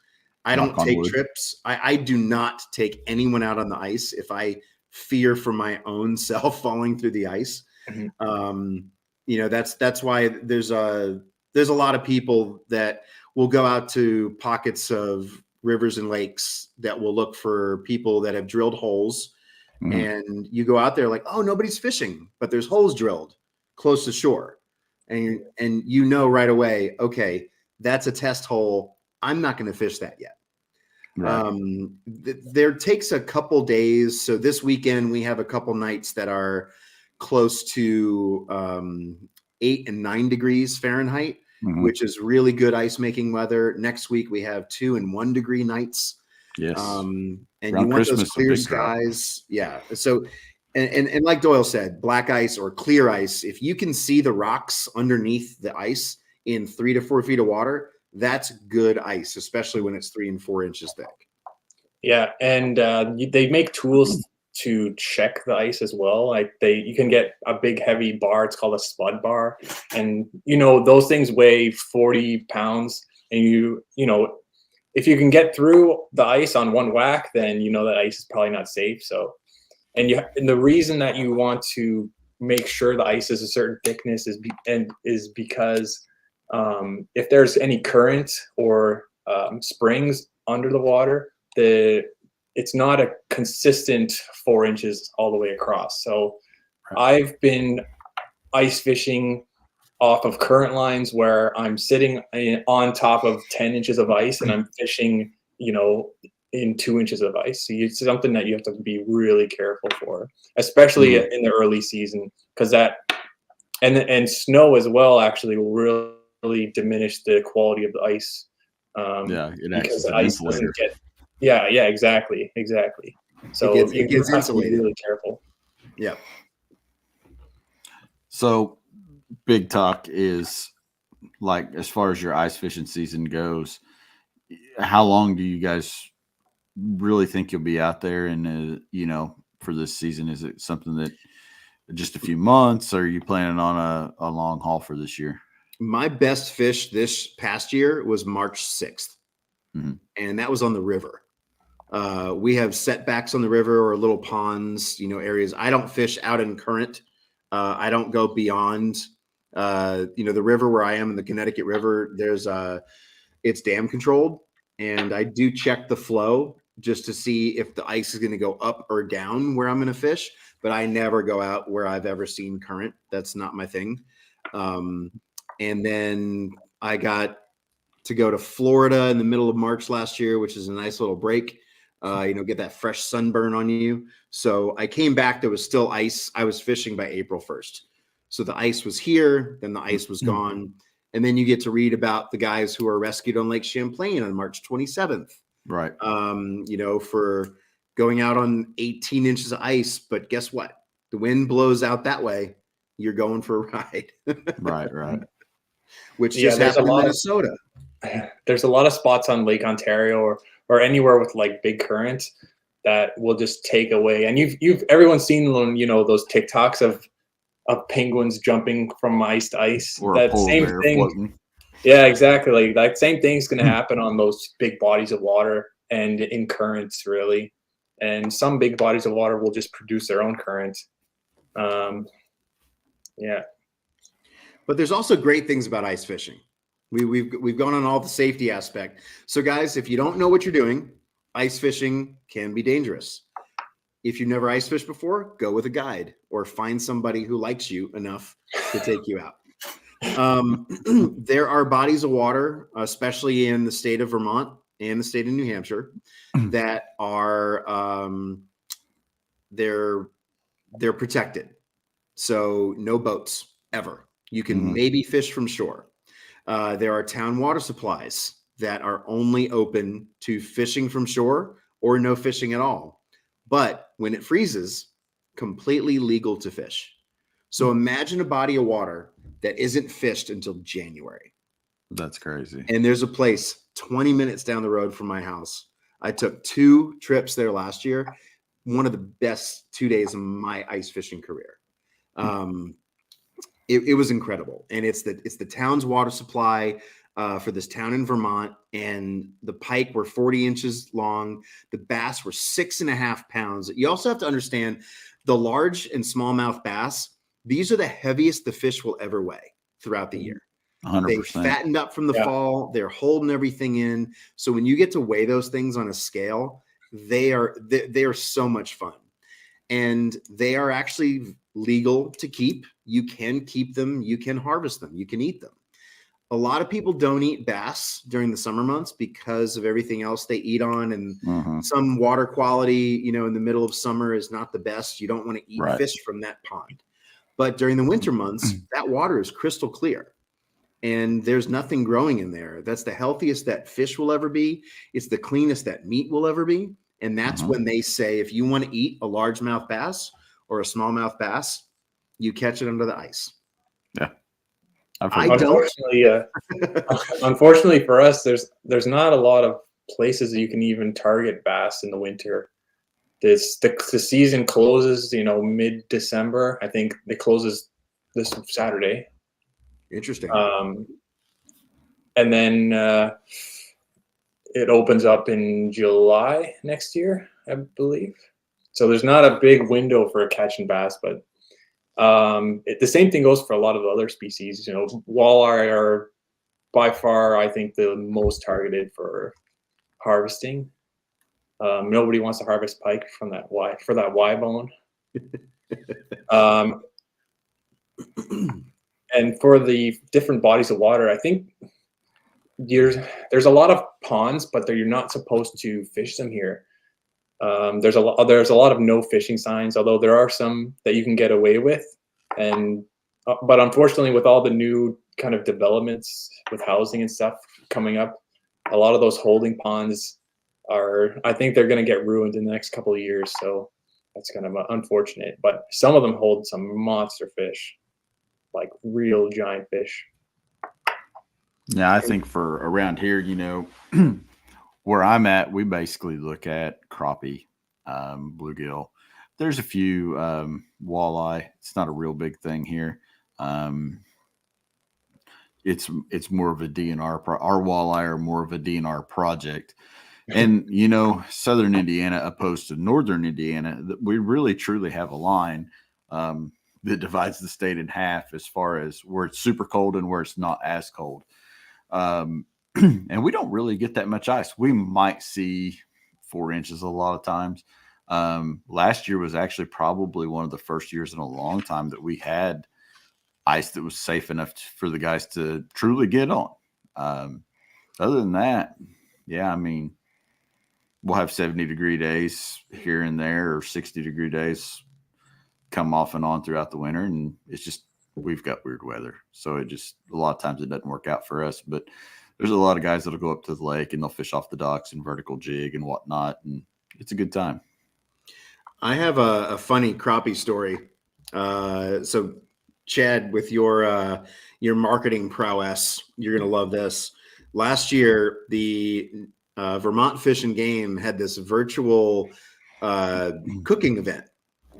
Speaker 2: I don't take trips. I do not take anyone out on the ice if I fear for my own self falling through the ice. Mm-hmm. That's why there's a lot of people that will go out to pockets of rivers and lakes that will look for people that have drilled holes. Mm-hmm. And you go out there like, oh, nobody's fishing, but there's holes drilled close to shore. And right away, okay, that's a test hole. I'm not going to fish that yet. Right. There takes a couple days. So this weekend we have a couple nights that are close to 8 and 9 degrees Fahrenheit, mm-hmm. which is really good ice making weather. Next week we have 2 and 1 degree nights. Yes. And around you want Christmas, those clear skies. Yeah. So, and like Doyle said, black ice or clear ice, if you can see the rocks underneath the ice in 3 to 4 feet of water, that's good ice, especially when it's 3 and 4 inches thick. Yeah. And they make tools to check the ice as well. Like you can get a big heavy bar. It's called a spud bar. And, those things weigh 40 pounds, and if you can get through the ice on one whack, then that ice is probably not safe. So, and the reason that you want to make sure the ice is a certain thickness is because if there's any current or springs under the water, it's not a consistent 4 inches all the way across. So, I've been ice fishing off of current lines where I'm sitting on top of 10 inches of ice and I'm fishing, in 2 inches of ice. So it's something that you have to be really careful for, especially in the early season, because that and snow as well actually will really diminish the quality of the ice.
Speaker 1: It acts
Speaker 3: because
Speaker 1: as an
Speaker 3: ice
Speaker 1: insulator.
Speaker 3: Exactly. So
Speaker 2: it gets
Speaker 3: you have
Speaker 2: insulated.
Speaker 3: to be really careful.
Speaker 2: Yeah.
Speaker 1: So big talk is, like, as far as your ice fishing season goes, how long do you guys really think you'll be out there? And for this season, is it something that just a few months, or are you planning on a long haul for this year?
Speaker 2: My best fish this past year was March 6th, and that was on the river. We have setbacks on the river or little ponds, areas. I don't fish out in current. I don't go beyond, the river where I am in the Connecticut River. It's dam controlled, and I do check the flow just to see if the ice is going to go up or down where I'm going to fish. But I never go out where I've ever seen current. That's not my thing. And then I got to go to Florida in the middle of March last year, which is a nice little break. Get that fresh sunburn on you. So I came back, there was still ice. I was fishing by April 1st. So the ice was here, then the ice was gone. And then you get to read about the guys who are rescued on Lake Champlain on March 27th.
Speaker 1: Right.
Speaker 2: For going out on 18 inches of ice. But guess what? The wind blows out that way. You're going for a ride.
Speaker 1: Right.
Speaker 2: Which just happened in Minnesota.
Speaker 3: There's a lot of spots on Lake Ontario or anywhere with like big current that will just take away. And everyone's seen those TikToks of penguins jumping from ice to ice.
Speaker 1: Or
Speaker 3: that same thing. Floating. Yeah, exactly. Like that same thing's going to happen on those big bodies of water and in currents, really. And some big bodies of water will just produce their own current. Yeah.
Speaker 2: But there's also great things about ice fishing. We've gone on all the safety aspect. So guys, if you don't know what you're doing, ice fishing can be dangerous. If you've never ice fished before, go with a guide or find somebody who likes you enough to take you out. There are bodies of water, especially in the state of Vermont and the state of New Hampshire, that are they're protected. So no boats ever. You can maybe fish from shore. There are town water supplies that are only open to fishing from shore or no fishing at all. But when it freezes, completely legal to fish. So imagine a body of water that isn't fished until January.
Speaker 1: That's crazy.
Speaker 2: And there's a place 20 minutes down the road from my house. I took 2 trips there last year. One of the best 2 days of my ice fishing career. It was incredible. And it's the town's water supply for this town in Vermont. And the pike were 40 inches long. The bass were 6.5 pounds. You also have to understand the large and smallmouth bass. These are the heaviest the fish will ever weigh throughout the year.
Speaker 1: 100%.
Speaker 2: They fattened up from the fall. They're holding everything in. So when you get to weigh those things on a scale, they are so much fun. And they are actually legal to keep. You can keep them. You can harvest them. You can eat them. A lot of people don't eat bass during the summer months because of everything else they eat on. And some water quality, in the middle of summer is not the best. You don't want to eat fish from that pond. But during the winter months, that water is crystal clear. And there's nothing growing in there. That's the healthiest that fish will ever be. It's the cleanest that meat will ever be. And that's when they say, if you want to eat a largemouth bass or a smallmouth bass, you catch it under the ice.
Speaker 1: Yeah.
Speaker 3: Unfortunately for us, there's not a lot of places that you can even target bass in the winter. The season closes, mid-December. I think it closes this Saturday.
Speaker 2: Interesting.
Speaker 3: And then it opens up in July next year, I believe. So there's not a big window for catching bass, but the same thing goes for a lot of other species. Walleye are by far, I think, the most targeted for harvesting. Nobody wants to harvest pike for that Y bone. And for the different bodies of water, I think there's a lot of ponds, but you're not supposed to fish them here. There's a lot of no fishing signs, although there are some that you can get away with. But unfortunately, with all the new kind of developments with housing and stuff coming up, a lot of those holding ponds I think they're going to get ruined in the next couple of years. So that's kind of unfortunate. But some of them hold some monster fish, like real giant fish.
Speaker 1: Yeah, I think for around here, where I'm at, we basically look at crappie, bluegill. There's a few walleye. It's not a real big thing here. It's more of a DNR. Our walleye are more of a DNR project. And, southern Indiana opposed to northern Indiana, we really truly have a line that divides the state in half as far as where it's super cold and where it's not as cold. And we don't really get that much ice. We might see 4 inches a lot of times. Last year was actually probably one of the first years in a long time that we had ice that was safe enough for the guys to truly get on. Other than that, yeah, I mean, we'll have 70-degree days here and there or 60-degree days come off and on throughout the winter. And it's just, we've got weird weather. So a lot of times it doesn't work out for us, but there's a lot of guys that'll go up to the lake and they'll fish off the docks and vertical jig and whatnot. And it's a good time.
Speaker 2: I have a funny crappie story. So Chad, with your marketing prowess, you're going to love this. Last year, the Vermont Fish and Game had this virtual cooking event.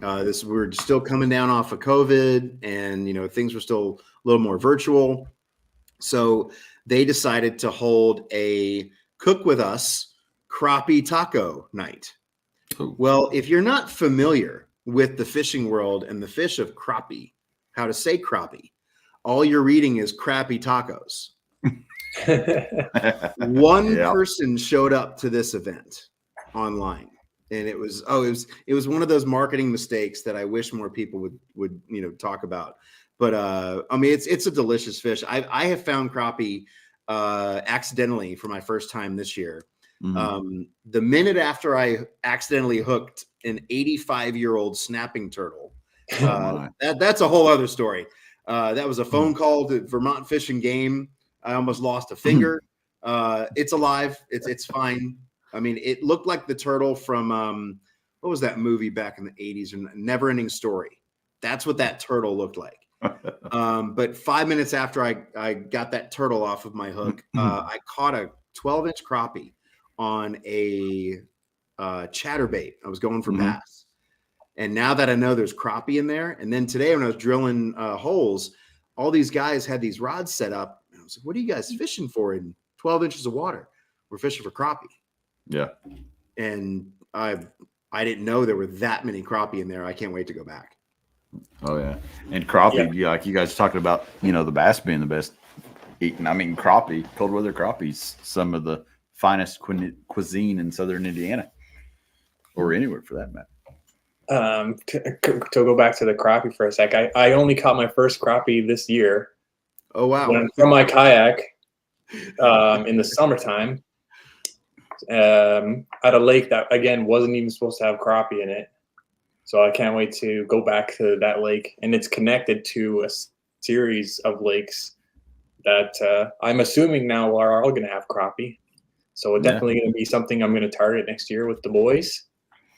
Speaker 2: We're still coming down off of COVID, and things were still a little more virtual. So they decided to hold a cook with us crappie taco night.
Speaker 1: Ooh.
Speaker 2: Well, if you're not familiar with the fishing world and the fish of crappie, how to say crappie, all you're reading is crappy tacos. One person showed up to this event online, and it was one of those marketing mistakes that I wish more people would talk about. But I mean, it's a delicious fish. I have found crappie accidentally for my first time this year. Mm-hmm. The minute after I accidentally hooked an 85-year-old snapping turtle, that's a whole other story. That was a phone call to Vermont Fish and Game. I almost lost a finger. It's alive. It's fine. I mean, it looked like the turtle from what was that movie back in the 80s? Never Ending Story. That's what that turtle looked like. But 5 minutes after I got that turtle off of my hook, I caught a 12-inch crappie on a chatterbait. I was going for bass. And now that I know there's crappie in there, and then today when I was drilling holes, all these guys had these rods set up. And I was like, what are you guys fishing for in 12 inches of water? We're fishing for crappie.
Speaker 1: Yeah.
Speaker 2: And I didn't know there were that many crappie in there. I can't wait to go back.
Speaker 1: Oh, yeah. And crappie, like you guys are talking about, the bass being the best eating. I mean, crappie, cold weather crappie's some of the finest cuisine in southern Indiana, or anywhere for that matter.
Speaker 3: To go back to the crappie for a sec, I only caught my first crappie this year.
Speaker 2: Oh, wow.
Speaker 3: From my kayak in the summertime at a lake that, again, wasn't even supposed to have crappie in it. So I can't wait to go back to that lake. And it's connected to a series of lakes that I'm assuming now are all going to have crappie. So it's definitely going to be something I'm going to target next year with the boys.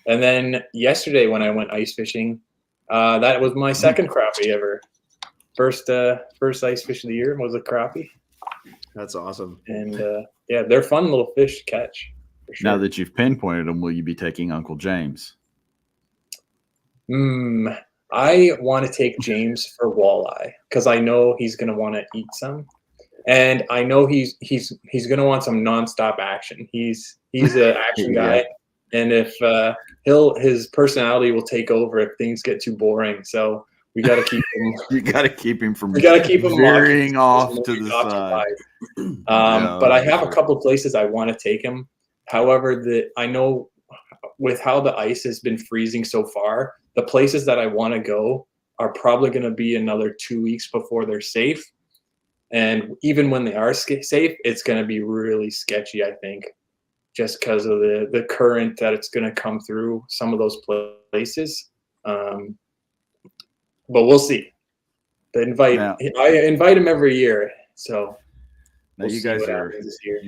Speaker 3: And then yesterday when I went ice fishing, that was my second crappie ever. First ice fish of the year was a crappie.
Speaker 2: That's awesome.
Speaker 3: And they're fun little fish to catch. For sure.
Speaker 1: Now that you've pinpointed them, will you be taking Uncle James?
Speaker 3: I want to take James for walleye because I know he's going to want to eat some, and I know he's going to want some nonstop action. He's an action guy, and if his personality will take over if things get too boring. So we got to keep him.
Speaker 1: You got to keep him from.
Speaker 3: We got to keep him
Speaker 1: veering off to the side.
Speaker 3: But I have a couple places I want to take him. However, I know with how the ice has been freezing so far, the places that I want to go are probably going to be another 2 weeks before they're safe. And even when they are safe, it's going to be really sketchy, I think, just because of the current that it's going to come through some of those places. But we'll see. I invite him every year. So
Speaker 1: now you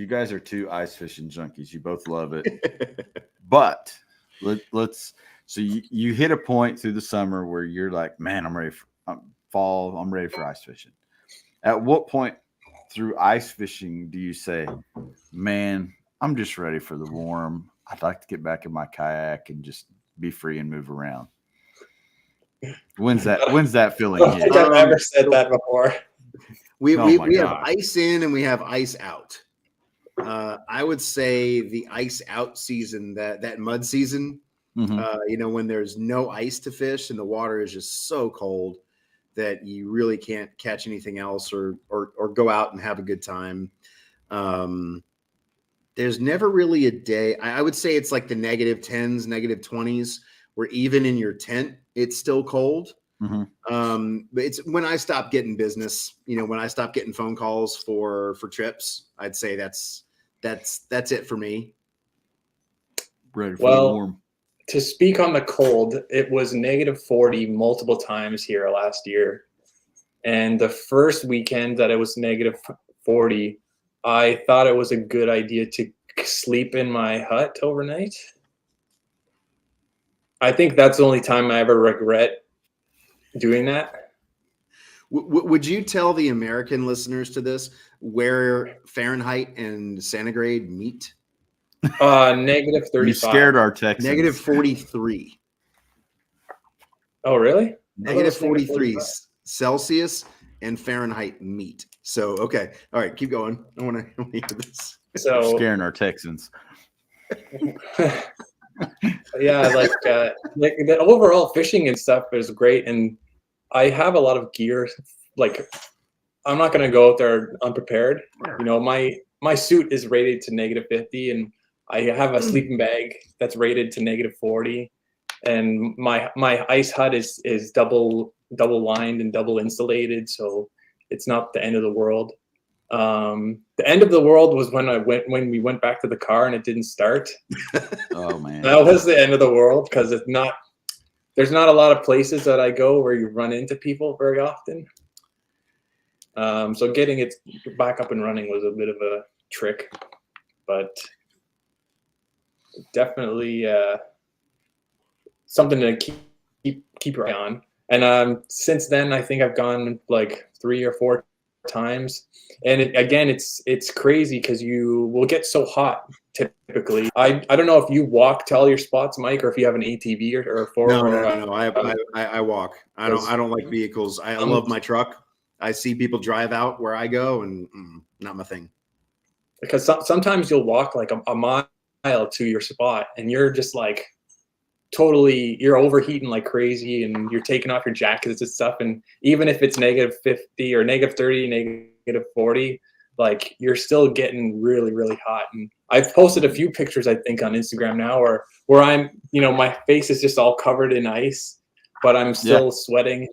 Speaker 1: guys are two ice fishing junkies. You both love it. But let's so you hit a point through the summer where you're like, man, I'm ready for fall. I'm ready for ice fishing. At what point through ice fishing do you say, man, I'm just ready for the warm. I'd like to get back in my kayak and just be free and move around. When's that feeling
Speaker 3: I don't think
Speaker 1: hit?
Speaker 3: I've ever said that before.
Speaker 2: We
Speaker 1: Oh my
Speaker 2: have
Speaker 1: gosh.
Speaker 2: ice in and we have ice out. I would say the ice out season, that mud season,
Speaker 1: Mhm.
Speaker 2: when there's no ice to fish and the water is just so cold that you really can't catch anything else or go out and have a good time. There's never really a day. I would say it's like the -10s, -20s, where even in your tent, it's still cold.
Speaker 1: Mhm.
Speaker 2: But it's when I stopped getting business, when I stopped getting phone calls for trips, I'd say that's it for me.
Speaker 1: Ready for the
Speaker 3: Well,
Speaker 1: warm.
Speaker 3: to speak on the cold, it was -40 multiple times here last year. And the first weekend that it was -40, I thought it was a good idea to sleep in my hut overnight. I think that's the only time I ever regret doing that.
Speaker 2: Would you tell the American listeners to this where Fahrenheit and centigrade meet?
Speaker 3: -35.
Speaker 1: You scared our Texans.
Speaker 2: -43.
Speaker 3: Oh, really?
Speaker 2: -43 Celsius and Fahrenheit meet. So, okay. All right, keep going. I want to hear this.
Speaker 1: You're
Speaker 3: So
Speaker 1: scaring our Texans.
Speaker 3: yeah, like the overall fishing and stuff is great, and I have a lot of gear. Like, I'm not gonna go out there unprepared. My suit is rated to -50, and I have a sleeping bag that's rated to -40, and my ice hut is double lined and double insulated, so it's not the end of the world. The end of the world was when we went back to the car and it didn't start.
Speaker 1: Oh man.
Speaker 3: That was the end of the world because there's not a lot of places that I go where you run into people very often. So getting it back up and running was a bit of a trick, but definitely something to keep your eye on. And since then, I think I've gone like 3 or 4 times. And it's crazy because you will get so hot typically. I don't know if you walk to all your spots, Mike, or if you have an ATV or a four.
Speaker 2: No. I walk. I don't like vehicles. I love my truck. I see people drive out where I go, and not my thing.
Speaker 3: Because sometimes you'll walk like a mile to your spot, and you're just like you're overheating like crazy, and you're taking off your jackets and stuff. And even if it's -50 or -30, -40, like you're still getting really, really hot. And I've posted a few pictures, I think, on Instagram now where I'm, my face is just all covered in ice, but I'm still sweating.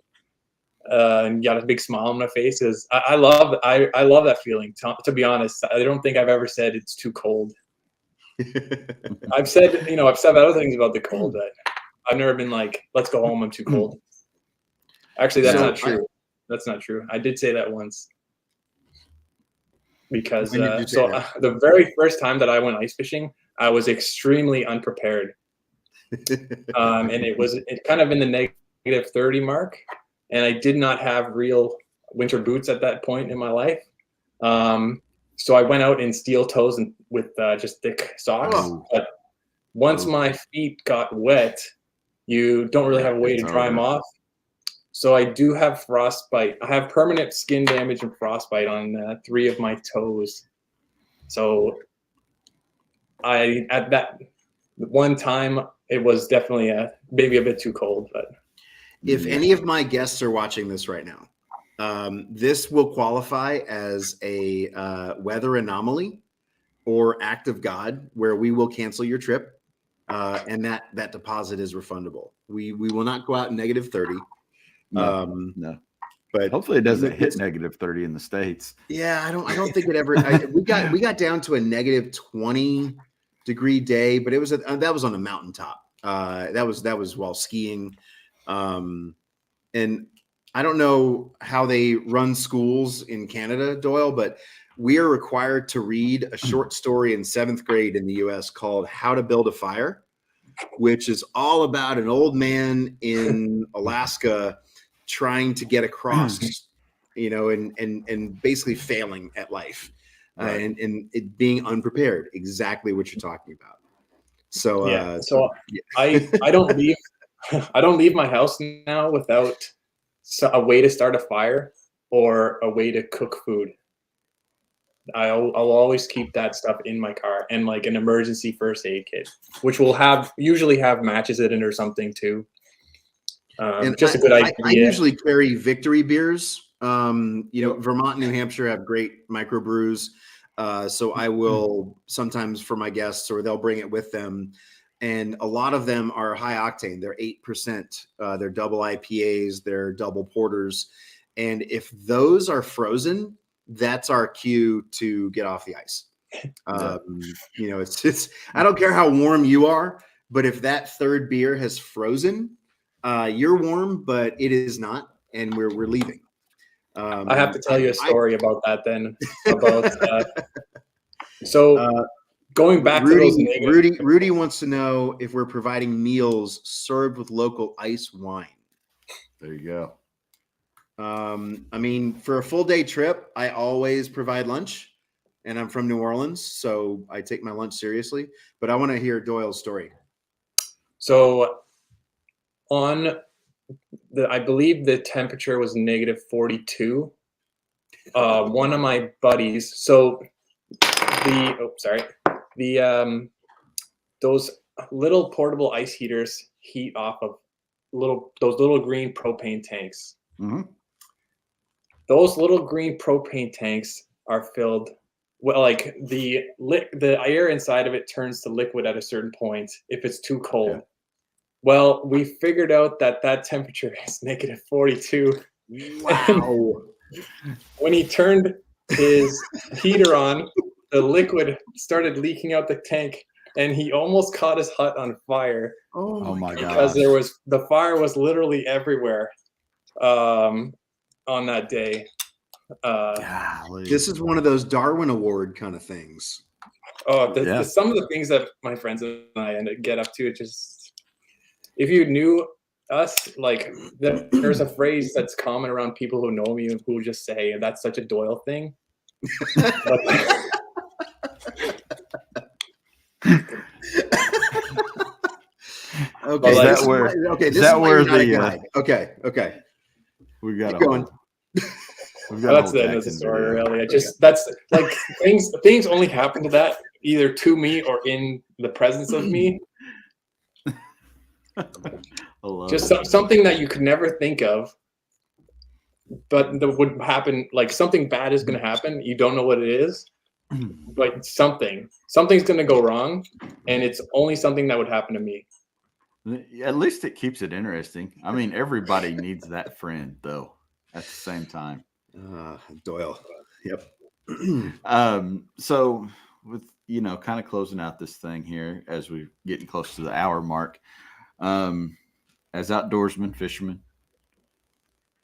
Speaker 3: And got a big smile on my face. Is I love that feeling. To be honest, I don't think I've ever said it's too cold. I've said other things about the cold, but I've never been like, let's go home, I'm too cold. Actually, that's not true. That's not true. I did say that once. Because the very first time that I went ice fishing, I was extremely unprepared. And it kind of in the -30 mark, and I did not have real winter boots at that point in my life. So I went out in steel toes and with just thick socks.
Speaker 2: Oh.
Speaker 3: But once my feet got wet, you don't really have a way to dry them off. So I do have frostbite. I have permanent skin damage and frostbite on 3 of my toes. So at that one time, it was definitely maybe a bit too cold. But
Speaker 2: if any of my guests are watching this right now, this will qualify as a weather anomaly or act of God, where we will cancel your trip, and that deposit is refundable. We will not go out in -30.
Speaker 1: No.
Speaker 2: But
Speaker 1: hopefully it doesn't hit -30 in the States.
Speaker 2: Yeah, I don't think it ever. We got down to a -20 degree day, but it was that was on a mountaintop. That was while skiing, and I don't know how they run schools in Canada, Doyle, but we are required to read a short story in 7th grade in the U.S. called "How to Build a Fire," which is all about an old man in Alaska trying to get across, and basically failing at life.
Speaker 1: Right.
Speaker 2: and it being unprepared, exactly what you're talking about. So
Speaker 3: Yeah. So I don't leave I don't leave my house now without a way to start a fire or a way to cook food. I'll always keep that stuff in my car, and like an emergency first aid kit, which will usually have matches in it or something too.
Speaker 2: and
Speaker 3: Just a good idea.
Speaker 2: I usually carry Victory beers. Vermont and New Hampshire have great microbrews. So I will sometimes for my guests, or they'll bring it with them. And a lot of them are high octane. They're 8%. They're double IPAs. They're double porters. And if those are frozen, that's our cue to get off the ice. It's I don't care how warm you are, but if that third beer has frozen, you're warm, but it is not, and we're leaving.
Speaker 3: I have to tell you a story about that then. About going back to those negative.
Speaker 2: Rudy wants to know if we're providing meals served with local ice wine.
Speaker 1: There you go.
Speaker 2: I mean, for a full day trip, I always provide lunch, and I'm from New Orleans, so I take my lunch seriously. But I want to hear Doyle's story.
Speaker 3: So I believe the temperature was negative 42. One of my buddies, those little portable ice heaters heat off of those little green propane tanks.
Speaker 1: Mm-hmm.
Speaker 3: Those little green propane tanks are filled. Well, like the air inside of it turns to liquid at a certain point if it's too cold. Yeah. Well, we figured out that temperature is negative 42.
Speaker 2: Wow.
Speaker 3: When he turned his heater on, the liquid started leaking out the tank, and he almost caught his hut on fire.
Speaker 2: Oh my God.
Speaker 3: Because the fire was literally everywhere on that day.
Speaker 2: This is one of those Darwin Award kind of things.
Speaker 3: Oh, some of the things that my friends and I get up to, it just... If you knew us, like there's a phrase that's common around people who know me who just say, "That's such a Doyle thing."
Speaker 2: Okay. Is that where the okay.
Speaker 1: We got
Speaker 3: going. That's the end of the story, really. That's like things only happen to that either to me or in the presence of me. Just something that you could never think of, but that would happen. Like something bad is going to happen. You don't know what it is, but something's going to go wrong, and it's only something that would happen to me.
Speaker 1: At least it keeps it interesting. I mean, everybody needs that friend, though. At the same time,
Speaker 2: Doyle. Yep.
Speaker 1: So with kind of closing out this thing here as we're getting close to the hour mark. As outdoorsmen, fishermen,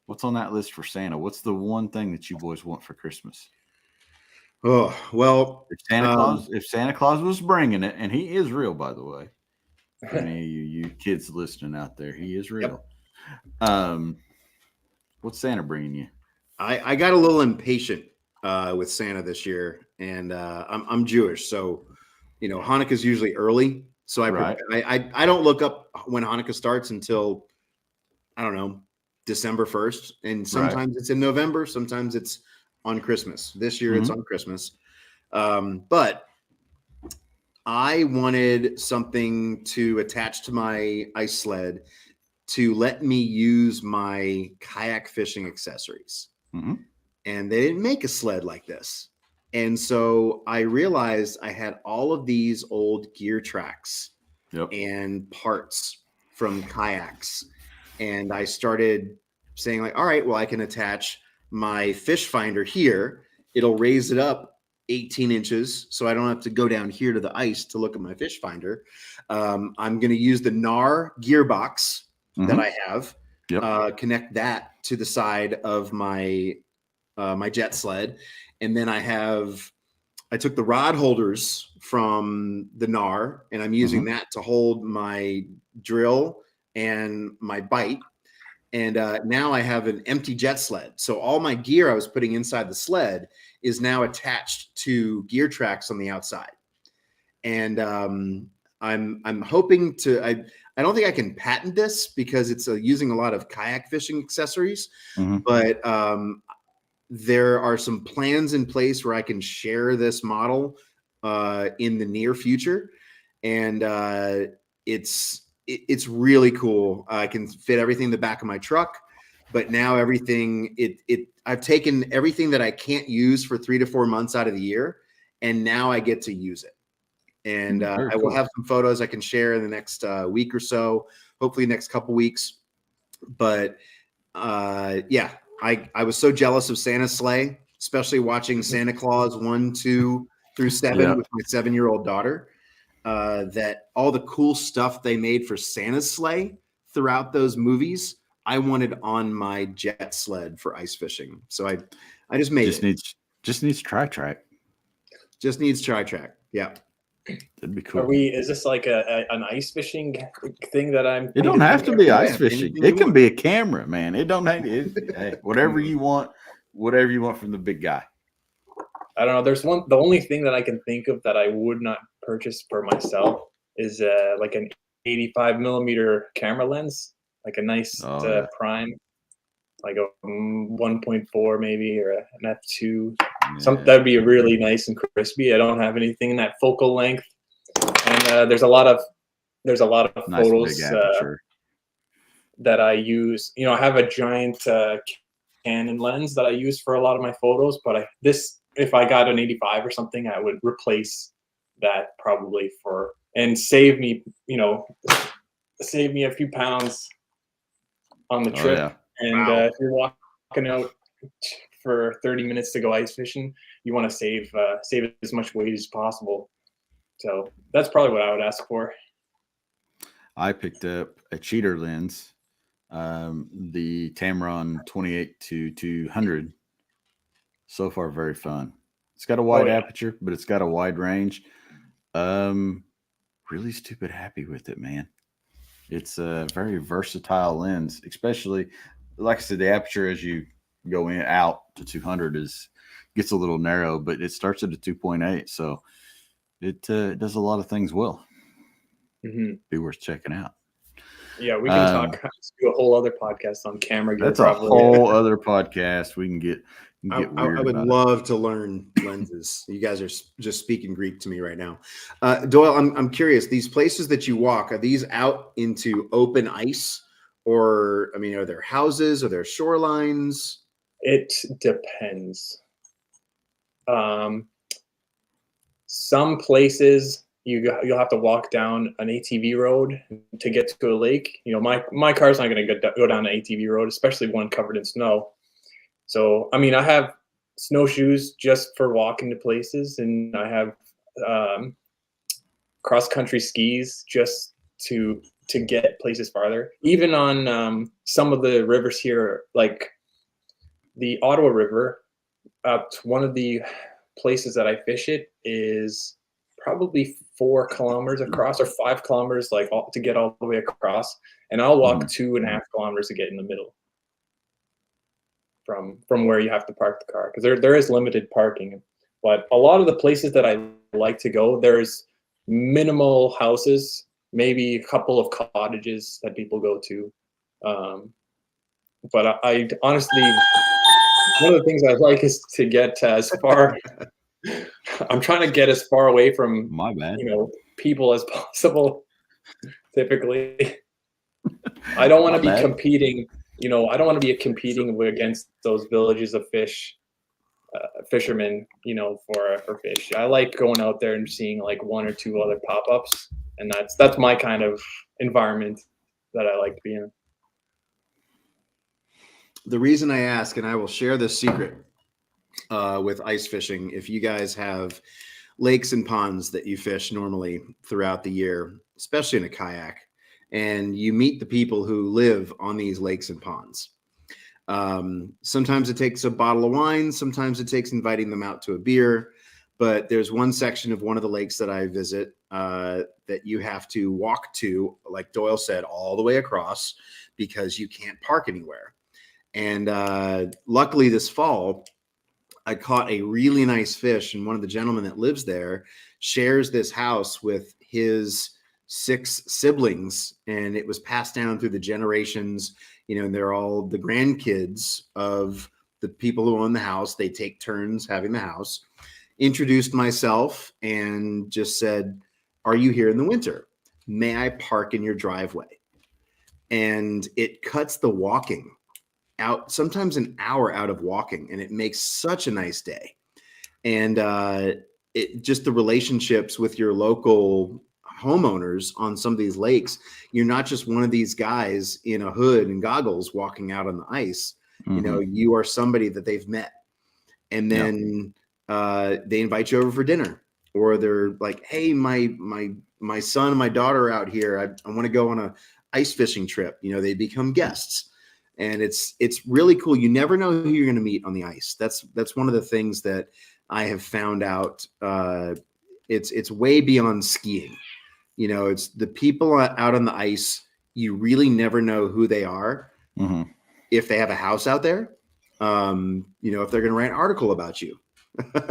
Speaker 1: what's on that list for Santa? What's the one thing that you boys want for Christmas?
Speaker 2: Oh, well,
Speaker 1: if Santa Claus was bringing it, and he is real, by the way, for any of you kids listening out there, he is real. Yep. What's Santa bringing you?
Speaker 2: I got a little impatient with Santa this year, and I'm Jewish, so Hanukkah is usually early. So I don't look up when Hanukkah starts until, I don't know, December 1st. And sometimes it's in November. Sometimes it's on Christmas. This year it's on Christmas. But I wanted something to attach to my ice sled to let me use my kayak fishing accessories.
Speaker 1: Mm-hmm.
Speaker 2: And they didn't make a sled like this. And so I realized I had all of these old gear tracks and parts from kayaks. And I started saying like, all right, well, I can attach my fish finder here. It'll raise it up 18 inches. So I don't have to go down here to the ice to look at my fish finder. I'm going to use the NAR gearbox that I have, connect that to the side of my jet sled. And then I took the rod holders from the NAR and I'm using that to hold my drill and my bite. And now I have an empty jet sled. So all my gear I was putting inside the sled, is now attached to gear tracks on the outside. And I'm hoping to, I don't think I can patent this because it's using a lot of kayak fishing accessories, but there are some plans in place where I can share this model in the near future. And it's really cool. I can fit everything in the back of my truck, but now everything, I've taken everything that I can't use for 3 to 4 months out of the year, and now I get to use it. And I will have some photos I can share in the next week or so, hopefully next couple weeks. But yeah, I was so jealous of Santa's sleigh, especially watching Santa Claus 1, 2 through 7 with my 7-year-old daughter. That all the cool stuff they made for Santa's sleigh throughout those movies, I wanted on my jet sled for ice fishing. So I just made it.
Speaker 1: Just needs tri-track.
Speaker 2: Just needs tri-track. Yeah.
Speaker 1: That'd be cool.
Speaker 3: Is this like an ice fishing thing that I'm?
Speaker 1: It don't have to be ice fishing. It can be a camera, man. It don't have hey, whatever you want from the big guy.
Speaker 3: I don't know. There's the only thing that I can think of that I would not purchase for myself is like an 85 millimeter camera lens, like a nice prime, like a 1.4 maybe, or an f2. Something that'd be really nice and crispy. I don't have anything in that focal length, and there's a lot of nice photos that I use. You know, I have a giant Canon lens that I use for a lot of my photos, but if I got an 85 or something, I would replace that probably and save me a few pounds on the trip. And if you're walking out for 30 minutes to go ice fishing, you want to save as much weight as possible. So that's probably what I would ask for.
Speaker 1: I picked up a cheater lens, the Tamron 28-200. So far, very fun. It's got a wide aperture, but it's got a wide range. Really stupid happy with it, man. It's a very versatile lens, especially, like I said, the aperture as you go out to 200 gets a little narrow, but it starts at a 2.8, so it does a lot of things well. Be worth checking out.
Speaker 3: Yeah, we can do a whole other podcast on camera gear.
Speaker 1: That's probably a whole other podcast. We can get.
Speaker 2: I would love to learn lenses. You guys are just speaking Greek to me right now. Doyle, I'm curious. These places that you walk, are these out into open ice, or are there houses? Are there shorelines?
Speaker 3: It depends. Some places you'll have to walk down an ATV road to get to a lake. You know, my car's not going to go down an ATV road, especially one covered in snow. So, I have snowshoes just for walking to places, and I have cross-country skis just to get places farther. Even on some of the rivers here, like the Ottawa River, one of the places that I fish it is probably 4 kilometers across, or 5 kilometers, to get all the way across, and I'll walk 2.5 kilometers to get in the middle. From where you have to park the car, because there is limited parking. But a lot of the places that I like to go, there's minimal houses, maybe a couple of cottages that people go to. But I honestly, one of the things I like is to get as far. I'm trying to get as far away from people as possible. Typically, I don't want to be competing. I don't want to be competing against those villages of fishermen, for fish. I like going out there and seeing like 1 or 2 other pop-ups, and that's my kind of environment that I like to be in.
Speaker 2: The reason I ask, and I will share this secret with ice fishing, if you guys have lakes and ponds that you fish normally throughout the year, especially in a kayak, and you meet the people who live on these lakes and ponds. Sometimes it takes a bottle of wine. Sometimes it takes inviting them out to a beer. But there's one section of one of the lakes that I visit that you have to walk to, like Doyle said, all the way across, because you can't park anywhere. And luckily this fall, I caught a really nice fish, and one of the gentlemen that lives there shares this house with his 6 siblings, and it was passed down through the generations, and they're all the grandkids of the people who own the house. They take turns having the house. Introduced myself and just said, "Are you here in the winter? May I park in your driveway?" And it cuts the walking out, sometimes an hour out of walking, and it makes such a nice day. And it just the relationships with your local homeowners on some of these lakes. You're not just one of these guys in a hood and goggles walking out on the ice. You are somebody that they've met, and then they invite you over for dinner, or they're like, "Hey, my son and my daughter are out here. I want to go on a ice fishing trip." They become guests, and it's really cool. You never know who you're going to meet on the ice. That's one of the things that I have found out. It's way beyond skiing. It's the people out on the ice. You really never know who they are. If they have a house out there, if they're going to write an article about you.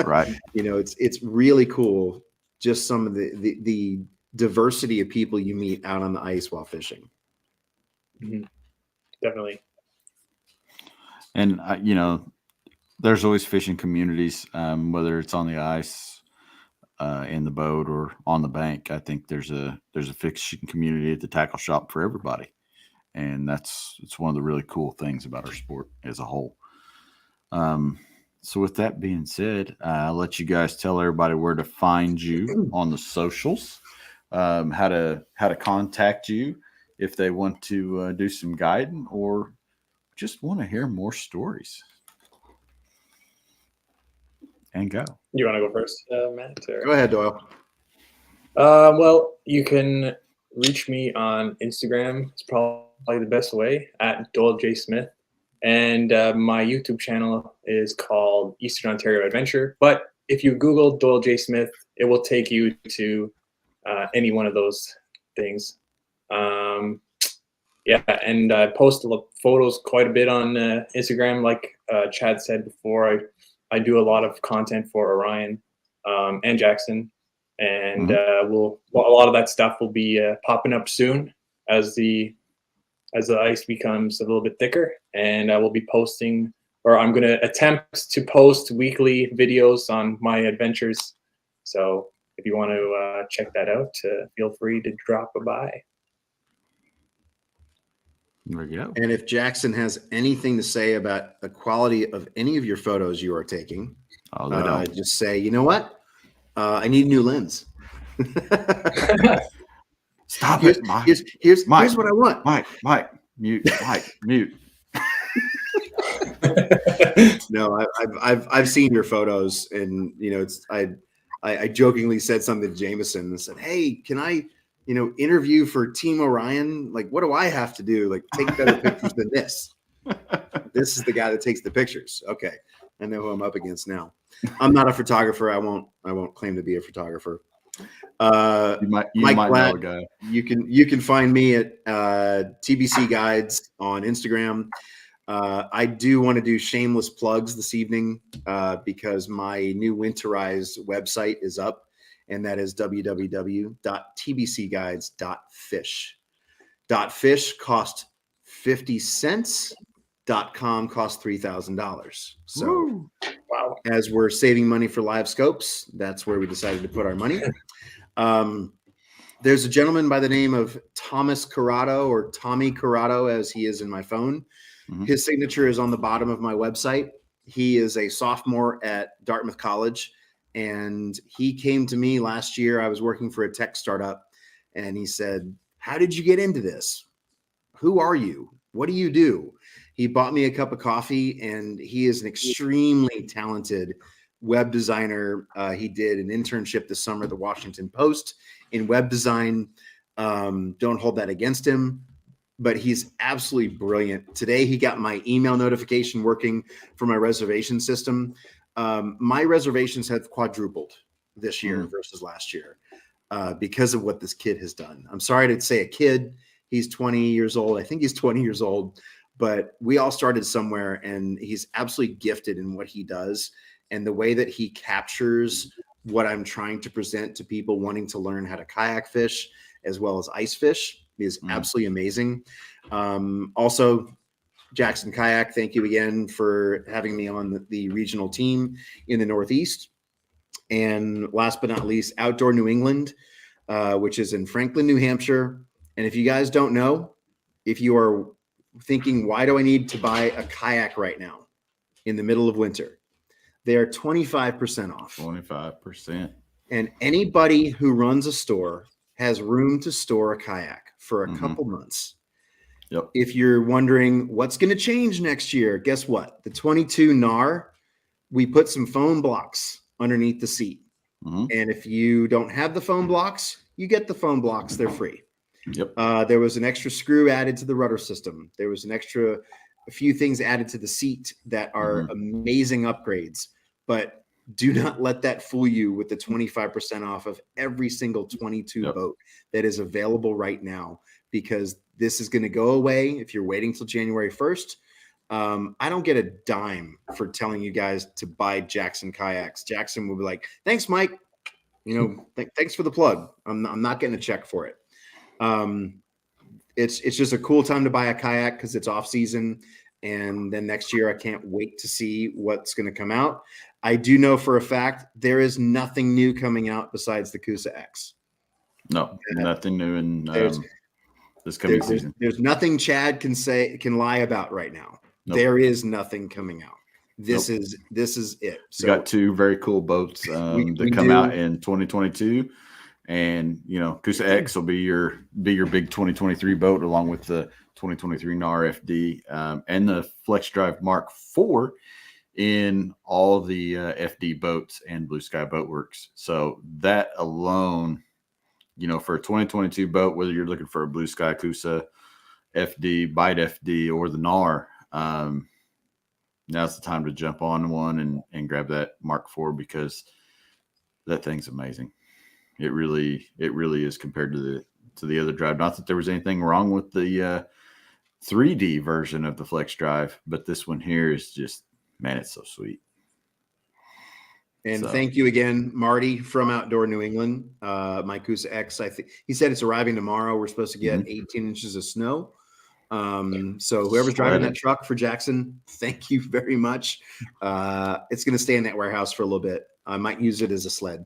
Speaker 1: Right.
Speaker 2: It's really cool. Just some of the diversity of people you meet out on the ice while fishing.
Speaker 3: Definitely.
Speaker 1: And there's always fishing communities, whether it's on the ice, in the boat, or on the bank. I think there's a fishing community at the tackle shop for everybody, and it's one of the really cool things about our sport as a whole. So with that being said, I'll let you guys tell everybody where to find you on the socials, how to contact you if they want to do some guiding or just want to hear more stories. And go.
Speaker 3: You want to go first, Matt? Or?
Speaker 2: Go ahead, Doyle.
Speaker 3: Well, you can reach me on Instagram. It's probably the best way, at Doyle J. Smith. And my YouTube channel is called Eastern Ontario Adventure. But if you Google Doyle J. Smith, it will take you to any one of those things. And I post photos quite a bit on Instagram. Like Chad said before, I do a lot of content for Orion and Jackson. And a lot of that stuff will be popping up soon as the ice becomes a little bit thicker, and I will be posting, or I'm going to attempt to post weekly videos on my adventures. So if you want to check that out, feel free to drop by.
Speaker 1: There you go.
Speaker 2: And if Jackson has anything to say about the quality of any of your photos you are taking, just say, "You know what? I need a new lens."
Speaker 1: Stop it, Mike.
Speaker 2: Here's what I want.
Speaker 1: Mike, mute. Mike, mute.
Speaker 2: No, I've seen your photos, and I jokingly said something to Jameson and said, "Hey, can I, interview for Team Orion? Like, what do I have to do? Like, take better pictures than this?" This is the guy that takes the pictures. Okay, I know who I'm up against now. I'm not a photographer. I won't claim to be a photographer.
Speaker 1: You might
Speaker 2: Blatt,
Speaker 1: know a guy.
Speaker 2: You can find me at TBC Guides on Instagram. I do want to do shameless plugs this evening because my new winterized website is up, and that is www.tbcguides.fish. .fish cost 50 cents. .com cost $3,000. So,
Speaker 3: Woo. Wow!
Speaker 2: As we're saving money for live scopes, that's where we decided to put our money. There's a gentleman by the name of Thomas Corrado, or Tommy Corrado, as he is in my phone. His signature is on the bottom of my website. He is a sophomore at Dartmouth College, and he came to me last year. I was working for a tech startup, and he said, "How did you get into this? Who are you? What do you do?" He bought me a cup of coffee, and he is an extremely talented web designer. He did an internship this summer at the Washington Post in web design. Don't hold that against him, but he's absolutely brilliant. Today, he got my email notification working for my reservation system. My reservations have quadrupled this year versus last year because of what this kid has done. I'm sorry to say a kid. He's 20 years old. I think he's 20 years old, but we all started somewhere, and he's absolutely gifted in what he does. and the way that he captures what I'm trying to present to people wanting to learn how to kayak fish as well as ice fish is absolutely amazing. Also, Jackson Kayak, thank you again for having me on the regional team in the Northeast. And last but not least, Outdoor New England, which is in Franklin, New Hampshire. And if you guys don't know, if you are thinking, why do I need to buy a kayak right now in the middle of winter? They are 25% off.
Speaker 1: 25%.
Speaker 2: And anybody who runs a store has room to store a kayak for a couple months.
Speaker 1: Yep.
Speaker 2: If you're wondering what's going to change next year, guess what? The 22 NAR, we put some foam blocks underneath the seat. And if you don't have the foam blocks, you get the foam blocks. They're free.
Speaker 1: Yep.
Speaker 2: There was an extra screw added to the rudder system. There was a few things added to the seat that are amazing upgrades. But do not let that fool you with the 25% off of every single 22 boat that is available right now, because this is going to go away if you're waiting till January 1st. I don't get a dime for telling you guys to buy Jackson kayaks. Jackson will be like, thanks, Mike. Thanks for the plug. I'm not getting a check for it. It's just a cool time to buy a kayak because it's off season. And then next year, I can't wait to see what's going to come out. I do know for a fact there is nothing new coming out besides the Coosa X.
Speaker 1: No, nothing new in this coming season.
Speaker 2: There's nothing Chad can lie about right now. Nope. There is nothing coming out. This is it. So
Speaker 1: we got two very cool boats that come out in 2022, and Coosa X will be your big 2023 boat, along with the 2023 NAR FD and the Flex Drive Mark IV in all the FD boats and Blue Sky Boatworks. So that alone, for a 2022 boat, whether you're looking for a Blue Sky Coosa FD, Bite FD, or the NAR, now's the time to jump on one and grab that Mark IV, because that thing's amazing. It really is compared to the other drive. Not that there was anything wrong with the 3D version of the Flex Drive, but this one here is just, man, it's so sweet.
Speaker 2: And thank you again, Marty from Outdoor New England. My Coosa X, I think he said it's arriving tomorrow. We're supposed to get 18 inches of snow. So whoever's driving that truck for Jackson, thank you very much. It's going to stay in that warehouse for a little bit. I might use it as a sled.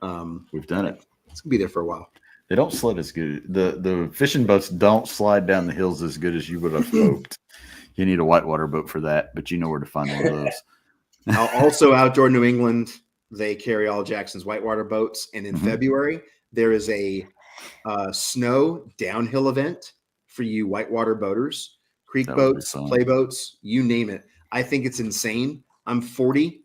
Speaker 1: We've done it.
Speaker 2: It's going to be there for a while.
Speaker 1: They don't sled as good. The fishing boats don't slide down the hills as good as you would have hoped. You need a whitewater boat for that, but you know where to find one of those.
Speaker 2: Also, Outdoor New England, they carry all Jackson's whitewater boats. And in February, there is a snow downhill event for you whitewater boaters, creek boats, play boats, you name it. I think it's insane. I'm 40.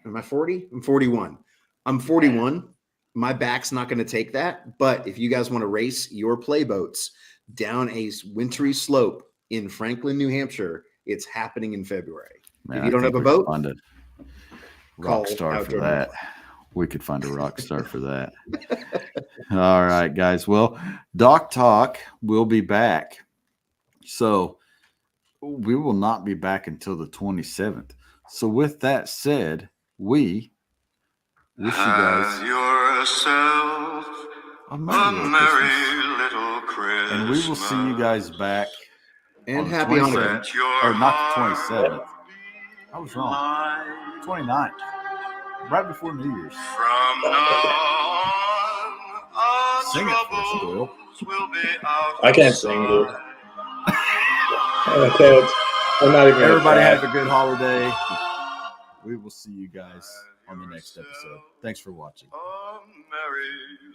Speaker 2: Am I 40? I'm 41. I'm 41. My back's not going to take that. But if you guys want to race your play boats down a wintry slope in Franklin, New Hampshire, it's happening in February.
Speaker 1: Man,
Speaker 2: if you don't have a boat,
Speaker 1: find a rock star for that. We could find a rock star for that. All right, guys. Well, Doc Talk will be back. So we will not be back until the 27th. So with that said, we wish you guys a merry little Christmas. And we will see you guys back.
Speaker 2: And happy Hanukkah.
Speaker 1: Or not the 27th. I was wrong. 29th. Right before New Year's.
Speaker 4: From now on,
Speaker 1: sing it for us, Doyle.
Speaker 3: I can't sing, dude. I can't. I'm not even.
Speaker 1: Everybody have a good holiday. We will see you guys on the next episode. Thanks for watching.